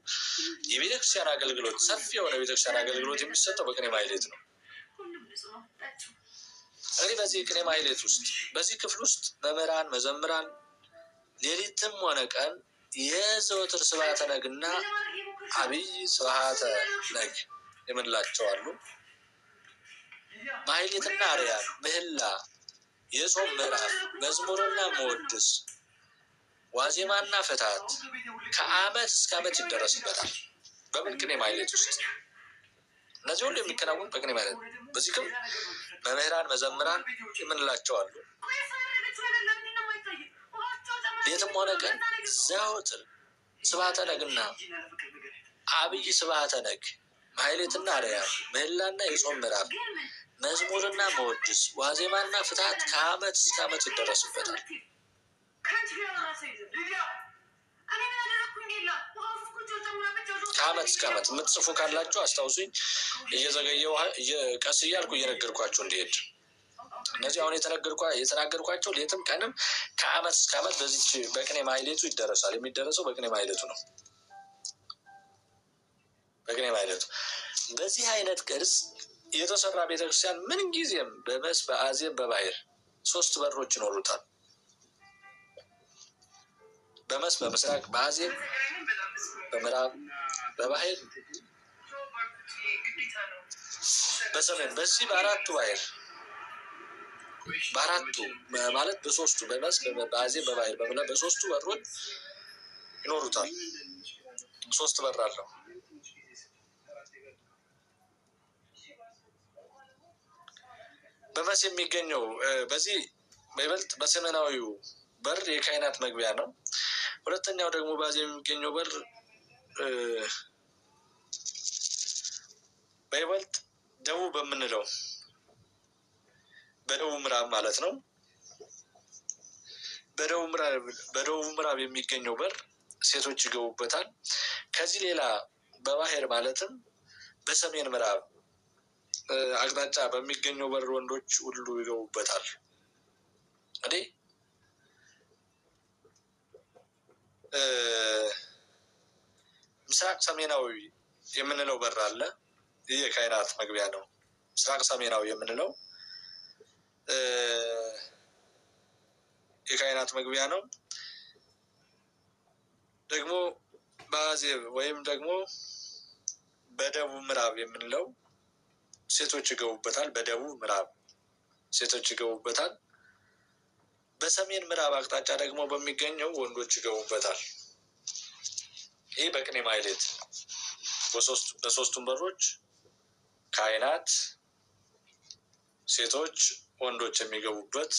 የቤተክርስቲያን አገልግሎት ሰፊ የሆነ ቤተክርስቲያን አገልግሎት የሚሰጠው በቅኔ ማህሌት ነው። እንግዲህ በዚህ ቅኔ ማህሌት ውስጥ በዚህ ክፍል ውስጥ መምህራን መዘምራን ሌሊትም ሆነ ቀን የዘወትር ስብሐተ ነግና አብይ ስብሐተ ነግ የምንላቸው አሉ። ማህሌትና አርያም፣ ምህላ፣ የጾም ምዕራፍ፣ መዝሙርና መወድስ፣ ዋዜማና ፍታት ከዓመት እስከ ዓመት ይደረስበታል። በምን ቅኔ ማህሌት ውስጥ እነዚህ ሁሉ የሚከናወኑ በቅኔ ማህሌት። በዚህ ክፍል መምህራን መዘምራን የምንላቸው አሉ። ሌትም ሆነ ቀን ዘወትር ስብሐተ ነግና አብይ ስብሐተ ነግ፣ ማህሌትና አርያም፣ ምህላና የጾም ምዕራፍ፣ መዝሙርና መወድስ፣ ዋዜማና ፍታት ከዓመት እስከ ዓመት ይደረስበታል። ከዓመት እስከ ዓመት የምትጽፉ ካላችሁ አስታውሱኝ፣ እየዘገየው ቀስ እያልኩ እየነገርኳችሁ እንዲሄድ። እነዚህ አሁን የተናገርኳቸው ሌትም ቀንም ከዓመት እስከ ዓመት በዚች በቅኔ ማህሌቱ ይደረሳል። የሚደረሰው በቅኔ ማህሌቱ ነው። በቅኔ ማህሌቱ በዚህ አይነት ቅርጽ የተሰራ ቤተክርስቲያን ምን ጊዜም በመስ በአዜብ በባህር 3 በሮች ይኖሩታል። በመስ በምስራቅ፣ በአዜብ በምዕራብ፣ በባህር በሰሜን። በዚህ በአራቱ ባህር በአራቱ ማለት በ3ቱ በመስ በአዜብ በባህር በምዕራብ በ3ቱ በሮች ይኖሩታል። 3 በር አለው። በመስ የሚገኘው በዚህ በይበልጥ በሰሜናዊው በር የካህናት መግቢያ ነው። ሁለተኛው ደግሞ በአዜብ የሚገኘው በር በይበልጥ ደቡብ በምንለው በደቡብ ምዕራብ ማለት ነው። በደቡብ ምዕራብ የሚገኘው በር ሴቶች ይገቡበታል። ከዚህ ሌላ በባህር ማለትም በሰሜን ምዕራብ አቅጣጫ በሚገኘው በር ወንዶች ሁሉ ይገቡበታል። እንግዲህ ምስራቅ ሰሜናዊ የምንለው በር አለ። ይህ የካህናት መግቢያ ነው። ምስራቅ ሰሜናዊ የምንለው የካህናት መግቢያ ነው። ደግሞ በአዜብ ወይም ደግሞ በደቡብ ምዕራብ የምንለው ሴቶች ይገቡበታል። በደቡብ ምዕራብ ሴቶች ይገቡበታል። በሰሜን ምዕራብ አቅጣጫ ደግሞ በሚገኘው ወንዶች ይገቡበታል። ይህ በቅኔ ማህሌት በ3ቱም በሮች ካህናት፣ ሴቶች፣ ወንዶች የሚገቡበት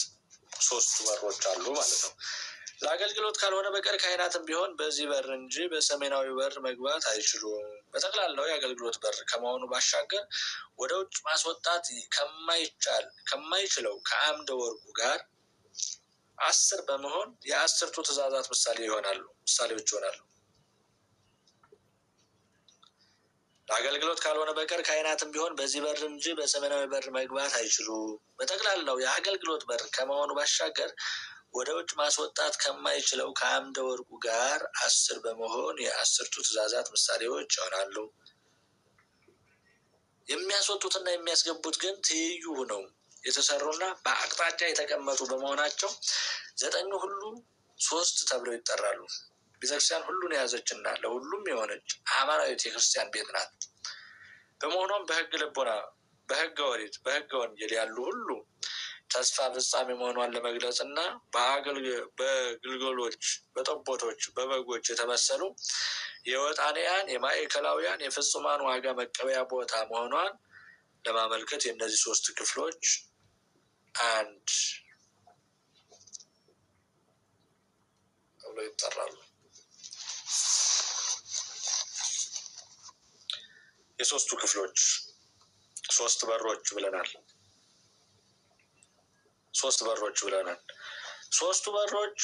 3 በሮች አሉ ማለት ነው። ለአገልግሎት ካልሆነ በቀር ካህናትም ቢሆን በዚህ በር እንጂ በሰሜናዊ በር መግባት አይችሉም። በጠቅላላው የአገልግሎት በር ከመሆኑ ባሻገር ወደ ውጭ ማስወጣት ከማይችለው ከአምደ ወርቁ ጋር 10 በመሆን የ10ቱ ትእዛዛት ምሳሌዎች ይሆናሉ። ለአገልግሎት ካልሆነ በቀር ካህናትም ቢሆን በዚህ በር እንጂ በሰሜናዊ በር መግባት አይችሉም። በጠቅላላው የአገልግሎት በር ከመሆኑ ባሻገር ወደ ውጭ ማስወጣት ከማይችለው ከአምደ ወርቁ ጋር 10 በመሆን የ10ቱ ትእዛዛት ምሳሌዎች ይሆናሉ። የሚያስወጡትና የሚያስገቡት ግን ትይዩ ሆነው የተሰሩና በአቅጣጫ የተቀመጡ በመሆናቸው 9 ሁሉ 3 ተብለው ይጠራሉ። ቤተክርስቲያን ሁሉን የያዘችና ለሁሉም የሆነች አማናዊት የክርስቲያን ቤት ናት። በመሆኗም በሕገ ልቦና፣ በሕገ ኦሪት፣ በሕገ ወንጌል ያሉ ሁሉ ተስፋ ፍጻሜ መሆኗን ለመግለጽና በግልገሎች፣ በጠቦቶች፣ በበጎች የተመሰሉ የወጣንያን የማዕከላውያን የፍጹማን ዋጋ መቀበያ ቦታ መሆኗን ለማመልከት የእነዚህ 3 ክፍሎች አንድ ተብለው ይጠራሉ። የሶስቱ ክፍሎች 3 በሮች ብለናል። 3 በሮች ብለናል። 3ቱ በሮች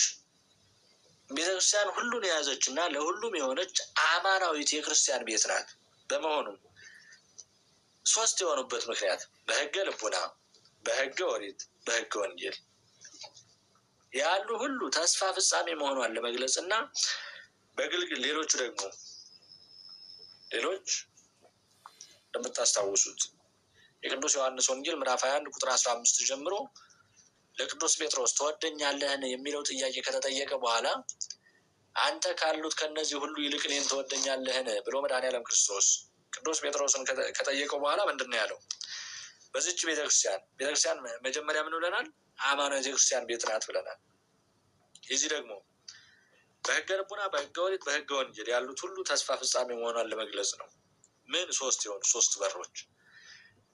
ቤተክርስቲያን ሁሉን የያዘችና ለሁሉም የሆነች አማናዊት የክርስቲያን ቤት ናት። በመሆኑም 3 የሆኑበት ምክንያት በሕገ ልቡና፣ በሕገ ኦሪት፣ በሕገ ወንጌል ያሉ ሁሉ ተስፋ ፍጻሜ መሆኗን ለመግለጽና በግልግል ሌሎች እንደምታስታውሱት የቅዱስ ዮሐንስ ወንጌል ምዕራፍ 21 ቁጥር 15 ጀምሮ ለቅዱስ ጴጥሮስ ትወደኛለህን የሚለው ጥያቄ ከተጠየቀ በኋላ አንተ ካሉት ከነዚህ ሁሉ ይልቅ እኔን ትወደኛለህን ብሎ መድኃኔዓለም ክርስቶስ ቅዱስ ጴጥሮስን ከጠየቀው በኋላ ምንድን ነው ያለው? በዚች ቤተክርስቲያን መጀመሪያ ምን ብለናል? አማናዊት የክርስቲያን ቤት ናት ብለናል። የዚህ ደግሞ በሕገ ልቡና፣ በሕገ ኦሪት፣ በሕገ ወንጌል ያሉት ሁሉ ተስፋ ፍጻሜ መሆኗን ለመግለጽ ነው። ምን 3 የሆኑ 3 በሮች።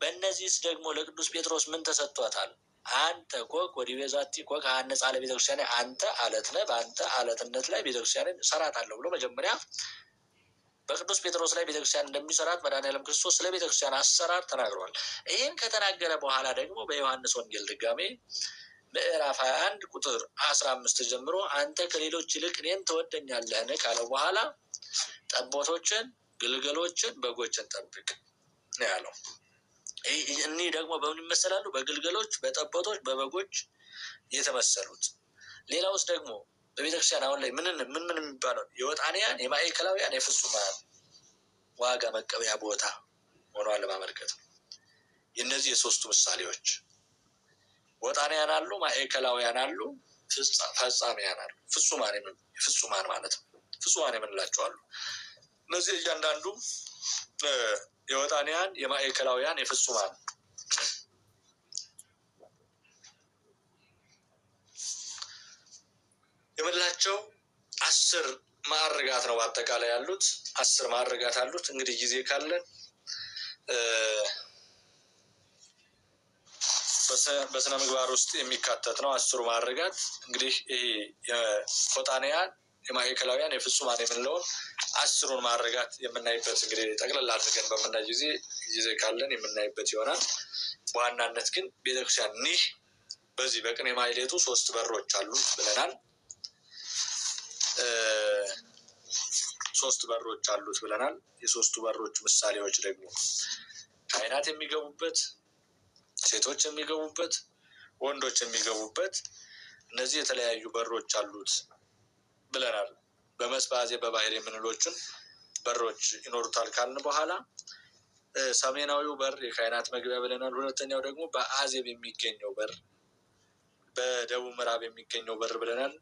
በእነዚህስ ደግሞ ለቅዱስ ጴጥሮስ ምን ተሰጥቷታል? አንተ ኮክ ወዲበ ዛቲ ኮክ አነጻ ለቤተክርስቲያን፣ አንተ አለት ነህ፣ በአንተ አለትነት ላይ ቤተክርስቲያንን እሰራታለሁ ብሎ መጀመሪያ በቅዱስ ጴጥሮስ ላይ ቤተክርስቲያን እንደሚሰራት መድኃኔዓለም ክርስቶስ ስለ ቤተክርስቲያን አሰራር ተናግሯል። ይህን ከተናገረ በኋላ ደግሞ በዮሐንስ ወንጌል ድጋሜ ምዕራፍ 21 ቁጥር 15 ጀምሮ አንተ ከሌሎች ይልቅ እኔን ትወደኛለህን ካለው በኋላ ጠቦቶችን፣ ግልገሎችን፣ በጎችን ጠብቅ ነው ያለው። እኒህ ደግሞ በምን ይመሰላሉ? በግልገሎች፣ በጠቦቶች፣ በበጎች የተመሰሉት። ሌላውስ ደግሞ በቤተክርስቲያን አሁን ላይ ምን የሚባለው የወጣንያን የማዕከላውያን የፍጹማን ዋጋ መቀበያ ቦታ ሆኗን ለማመልከት ነው። የእነዚህ የ3ቱ ምሳሌዎች ወጣንያን አሉ፣ ማዕከላውያን አሉ፣ ፈጻሚያን አሉ። ፍጹማን ማለት ነው። ፍጹማን የምንላቸው አሉ። እነዚህ እያንዳንዱ የወጣንያን የማዕከላውያን የፍጹማን የምንላቸው 10 ማዕርጋት ነው። በአጠቃላይ ያሉት 10 ማዕርጋት አሉት። እንግዲህ ጊዜ ካለን በስነ ምግባር ውስጥ የሚካተት ነው 10 ማዕርጋት። እንግዲህ ይሄ የወጣንያን የማዕከላውያን የፍጹማን የምንለውን 10ን ማዕርጋት የምናይበት እንግዲህ ጠቅለል አድርገን በምናይ ጊዜ ካለን የምናይበት ይሆናል። በዋናነት ግን ቤተክርስቲያን እኒህ በዚህ በቅኔ ማኅሌቱ 3 በሮች አሉ ብለናል። 3 በሮች አሉት ብለናል። የ3ቱ በሮች ምሳሌዎች ደግሞ ካህናት የሚገቡበት፣ ሴቶች የሚገቡበት፣ ወንዶች የሚገቡበት እነዚህ የተለያዩ በሮች አሉት ብለናል። በመስባዜ በባህር የምንሎችን በሮች ይኖሩታል ካልን በኋላ ሰሜናዊው በር የካህናት መግቢያ ብለናል። ሁለተኛው ደግሞ በአዜብ የሚገኘው በር፣ በደቡብ ምዕራብ የሚገኘው በር ብለናል።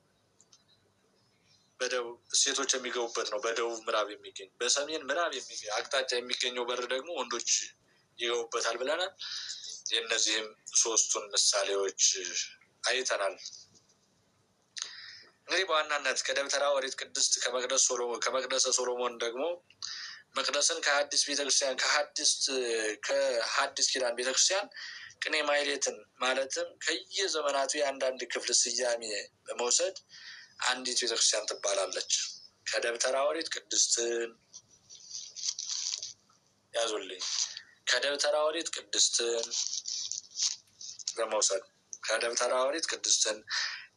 በደቡብ ሴቶች የሚገቡበት ነው። በደቡብ ምዕራብ የሚገኝ በሰሜን ምዕራብ አቅጣጫ የሚገኘው በር ደግሞ ወንዶች ይገቡበታል ብለናል። የእነዚህም 3ቱን ምሳሌዎች አይተናል። እንግዲህ በዋናነት ከደብተራ ኦሪት ቅድስት ከመቅደሰ ሶሎሞን ደግሞ መቅደስን ከሐዲስ ቤተክርስቲያን ከሐዲስ ኪዳን ቤተክርስቲያን ቅኔ ማኅሌትን ማለትም ከየዘመናቱ የአንዳንድ ክፍል ስያሜ በመውሰድ አንዲት ቤተክርስቲያን ትባላለች። ከደብተራ ኦሪት ቅድስትን ያዙልኝ። ከደብተራ ኦሪት ቅድስትን በመውሰድ ከደብተራ ኦሪት ቅድስትን፣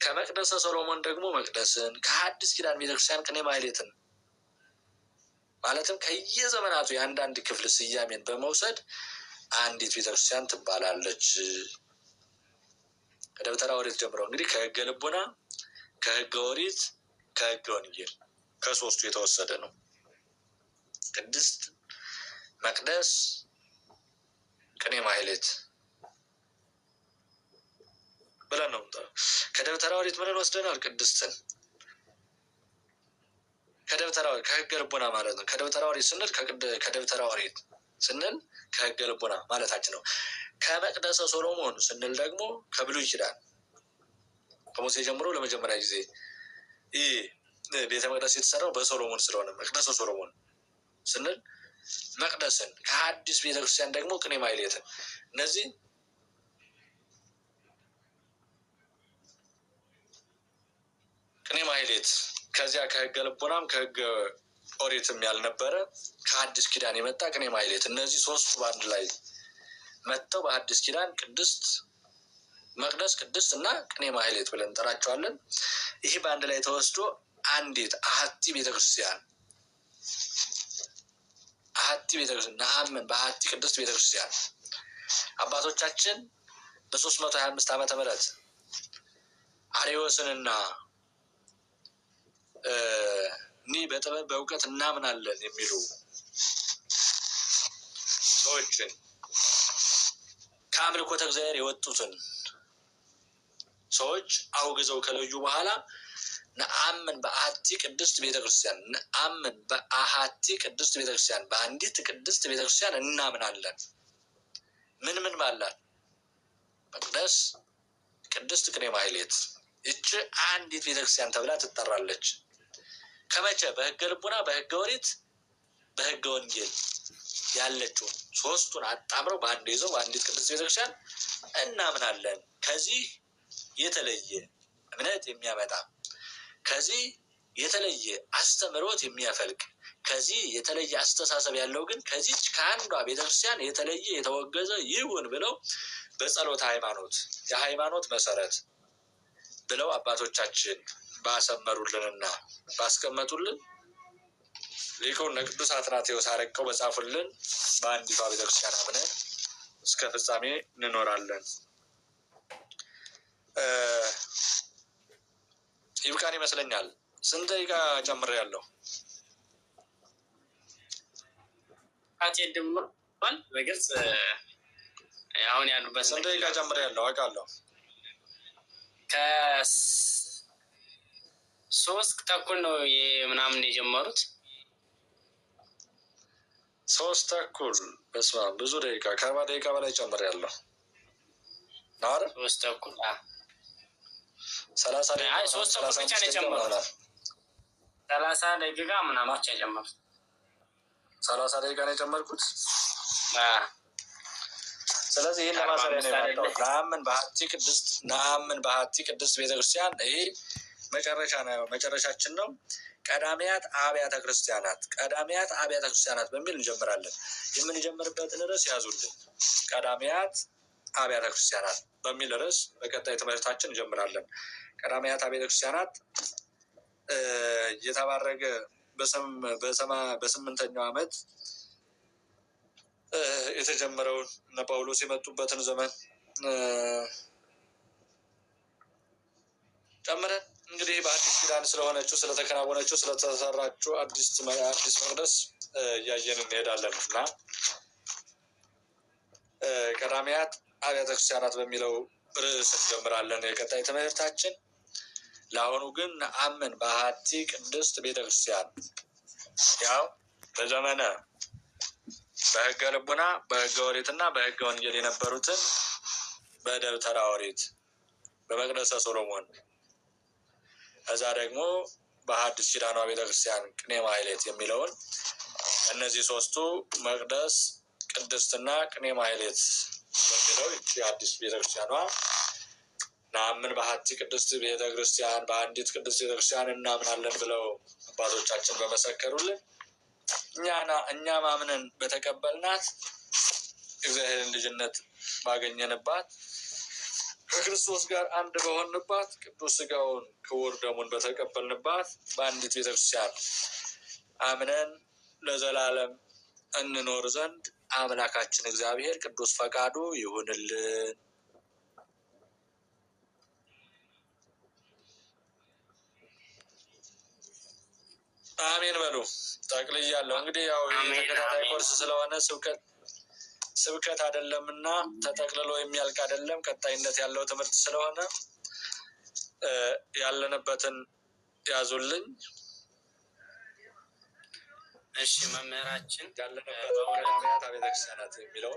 ከመቅደሰ ሶሎሞን ደግሞ መቅደስን፣ ከሐዲስ ኪዳን ቤተክርስቲያን ቅኔ ማኅሌትን ማለትም ከየዘመናቱ የአንዳንድ ክፍል ስያሜን በመውሰድ አንዲት ቤተክርስቲያን ትባላለች ከደብተራ ኦሪት ጀምሮ እንግዲህ ከሕገ ልቡና፣ ከሕገ ኦሪት፣ ከሕገ ወንጌል ከሶስቱ የተወሰደ ነው። ቅድስት፣ መቅደስ፣ ቅኔ ማህሌት ብለን ነው። ከደብተራ ኦሪት ምን ወስደናል? ቅድስትን። ከደብተራ ኦሪት ከሕገ ልቡና ማለት ነው። ከደብተራ ኦሪት ስንል ከደብተራ ኦሪት ስንል ከሕገ ልቡና ማለታችን ነው። ከመቅደሰ ሶሎሞን ስንል ደግሞ ከብሉይ ኪዳን ከሙሴ ጀምሮ ለመጀመሪያ ጊዜ ይህ ቤተ መቅደስ የተሰራው በሶሎሞን ስለሆነ መቅደሰ ሶሎሞን ስንል መቅደስን፣ ከሐዲስ ቤተክርስቲያን ደግሞ ቅኔ ማህሌትን። እነዚህ ቅኔ ማህሌት ከዚያ ከሕገ ልቡናም ከሕገ ኦሪትም ያልነበረ ከሐዲስ ኪዳን የመጣ ቅኔ ማህሌት። እነዚህ ሶስቱ በአንድ ላይ መጥተው በሐዲስ ኪዳን ቅድስት፣ መቅደስ፣ ቅድስት እና ቅኔ ማህሌት ብለን እንጠራቸዋለን። ይህ በአንድ ላይ ተወስዶ አንዲት አሐቲ ቤተክርስቲያን ነአምን በአሐቲ ቅድስት ቤተክርስቲያን አባቶቻችን በ325 ዓመተ ምህረት አርዮስንና እኒህ በጥበብ በእውቀት እናምናለን የሚሉ ሰዎችን ከአምልኮተ እግዚአብሔር የወጡትን ሰዎች አውግዘው ከለዩ በኋላ ነአምን በአሐቲ ቅድስት ቤተክርስቲያን፣ ነአምን በአሐቲ ቅድስት ቤተክርስቲያን፣ በአንዲት ቅድስት ቤተክርስቲያን እናምናለን። ምን ምን ባላት? መቅደስ፣ ቅድስት፣ ቅኔ ማህሌት። ይቺ አንዲት ቤተክርስቲያን ተብላ ትጠራለች። ከመቼ? በሕገ ልቡና፣ በሕገ ኦሪት፣ በሕገ ወንጌል ያለችው ሶስቱን አጣምረው በአንድ ይዘው በአንዲት ቅድስት ቤተክርስቲያን እናምናለን። ከዚህ የተለየ እምነት የሚያመጣ፣ ከዚህ የተለየ አስተምህሮት የሚያፈልቅ፣ ከዚህ የተለየ አስተሳሰብ ያለው ግን ከዚች ከአንዷ ቤተክርስቲያን የተለየ የተወገዘ ይሁን ብለው በጸሎተ ሃይማኖት የሃይማኖት መሰረት ብለው አባቶቻችን ባሰመሩልንና ባስቀመጡልን ሊቁነ ቅዱስ አትናቴዎስ አረቀው በጻፉልን በአንዲቷ ቤተክርስቲያን አምነን እስከ ፍጻሜ እንኖራለን። ይብቃን ይመስለኛል። ስንት ደቂቃ ጨምሬያለሁ? አትሄድም ብሏል በግልጽ አሁን ያሉበት። ስንት ደቂቃ ጨምሬያለሁ? አውቃለሁ። ከ3 ተኩል ነው ምናምን የጀመሩት። 3 ተኩል። በስመ አብ ብዙ ደቂቃ፣ ከ40 ደቂቃ በላይ ጨምሬያለሁ። ናረ 3 ተኩል 30 ደቂቃ። አይ 3 ተኩል ብቻ ነው የጨመሩት። 30 ደቂቃ ምናምን ብቻ የጨመሩት። 30 ደቂቃ ነው የጨመርኩት። ስለዚህ ይህን ለማሰሪያ ነው የመጣሁት። ነአምን በአሐቲ ቅድስት ቤተክርስቲያን። ይሄ መጨረሻ ነው፣ መጨረሻችን ነው። ቀዳሚያት አብያተ ክርስቲያናት በሚል እንጀምራለን። የምንጀምርበትን ርዕስ ያዙልን። ቀዳሚያት አብያተ ክርስቲያናት በሚል ርዕስ በቀጣይ ትምህርታችን እንጀምራለን። ቀዳሚያት አብያተ ክርስቲያናት እየተባረገ በ8ኛው ዓመት የተጀመረውን እነ ጳውሎስ የመጡበትን ዘመን ጨምረን እንግዲህ በአዲስ ኪዳን ስለሆነችው ስለተከናወነችው ስለተሰራችው አዲስ መቅደስ እያየን እንሄዳለን እና ቀዳሚያት አብያተ ክርስቲያናት በሚለው ርዕስ እንጀምራለን የቀጣይ ትምህርታችን። ለአሁኑ ግን ነአምን በአሐቲ ቅድስት ቤተክርስቲያን ያው በዘመነ በሕገ ልቡና በሕገ ኦሪት እና በሕገ ወንጌል የነበሩትን በደብተራ ኦሪት በመቅደሰ ሶሎሞን እዛ ደግሞ በሐዲስ ኪዳኗ ቤተክርስቲያን ቅኔ ማህሌት የሚለውን እነዚህ ሶስቱ መቅደስ፣ ቅድስትና ቅኔ ማህሌት በሚለው የአዲስ ቤተክርስቲያኗ ነአምን በአሐቲ ቅድስት ቤተክርስቲያን በአንዲት ቅድስት ቤተክርስቲያን እናምናለን ብለው አባቶቻችን በመሰከሩልን እኛ ማምነን በተቀበልናት እግዚአብሔርን ልጅነት ባገኘንባት ከክርስቶስ ጋር አንድ በሆንባት ቅዱስ ሥጋውን ክቡር ደሙን በተቀበልንባት በአንዲት ቤተክርስቲያን አምነን ለዘላለም እንኖር ዘንድ አምላካችን እግዚአብሔር ቅዱስ ፈቃዱ ይሁንልን። አሜን በሉ። ጠቅልያለሁ። እንግዲህ ያው የተከታታይ ኮርስ ስለሆነ ስብከት አይደለምና ተጠቅልሎ የሚያልቅ አይደለም። ቀጣይነት ያለው ትምህርት ስለሆነ ያለንበትን ያዙልኝ። እሺ መምህራችን ያለንበት ቀዳማት ቤተክርስቲያናት የሚለው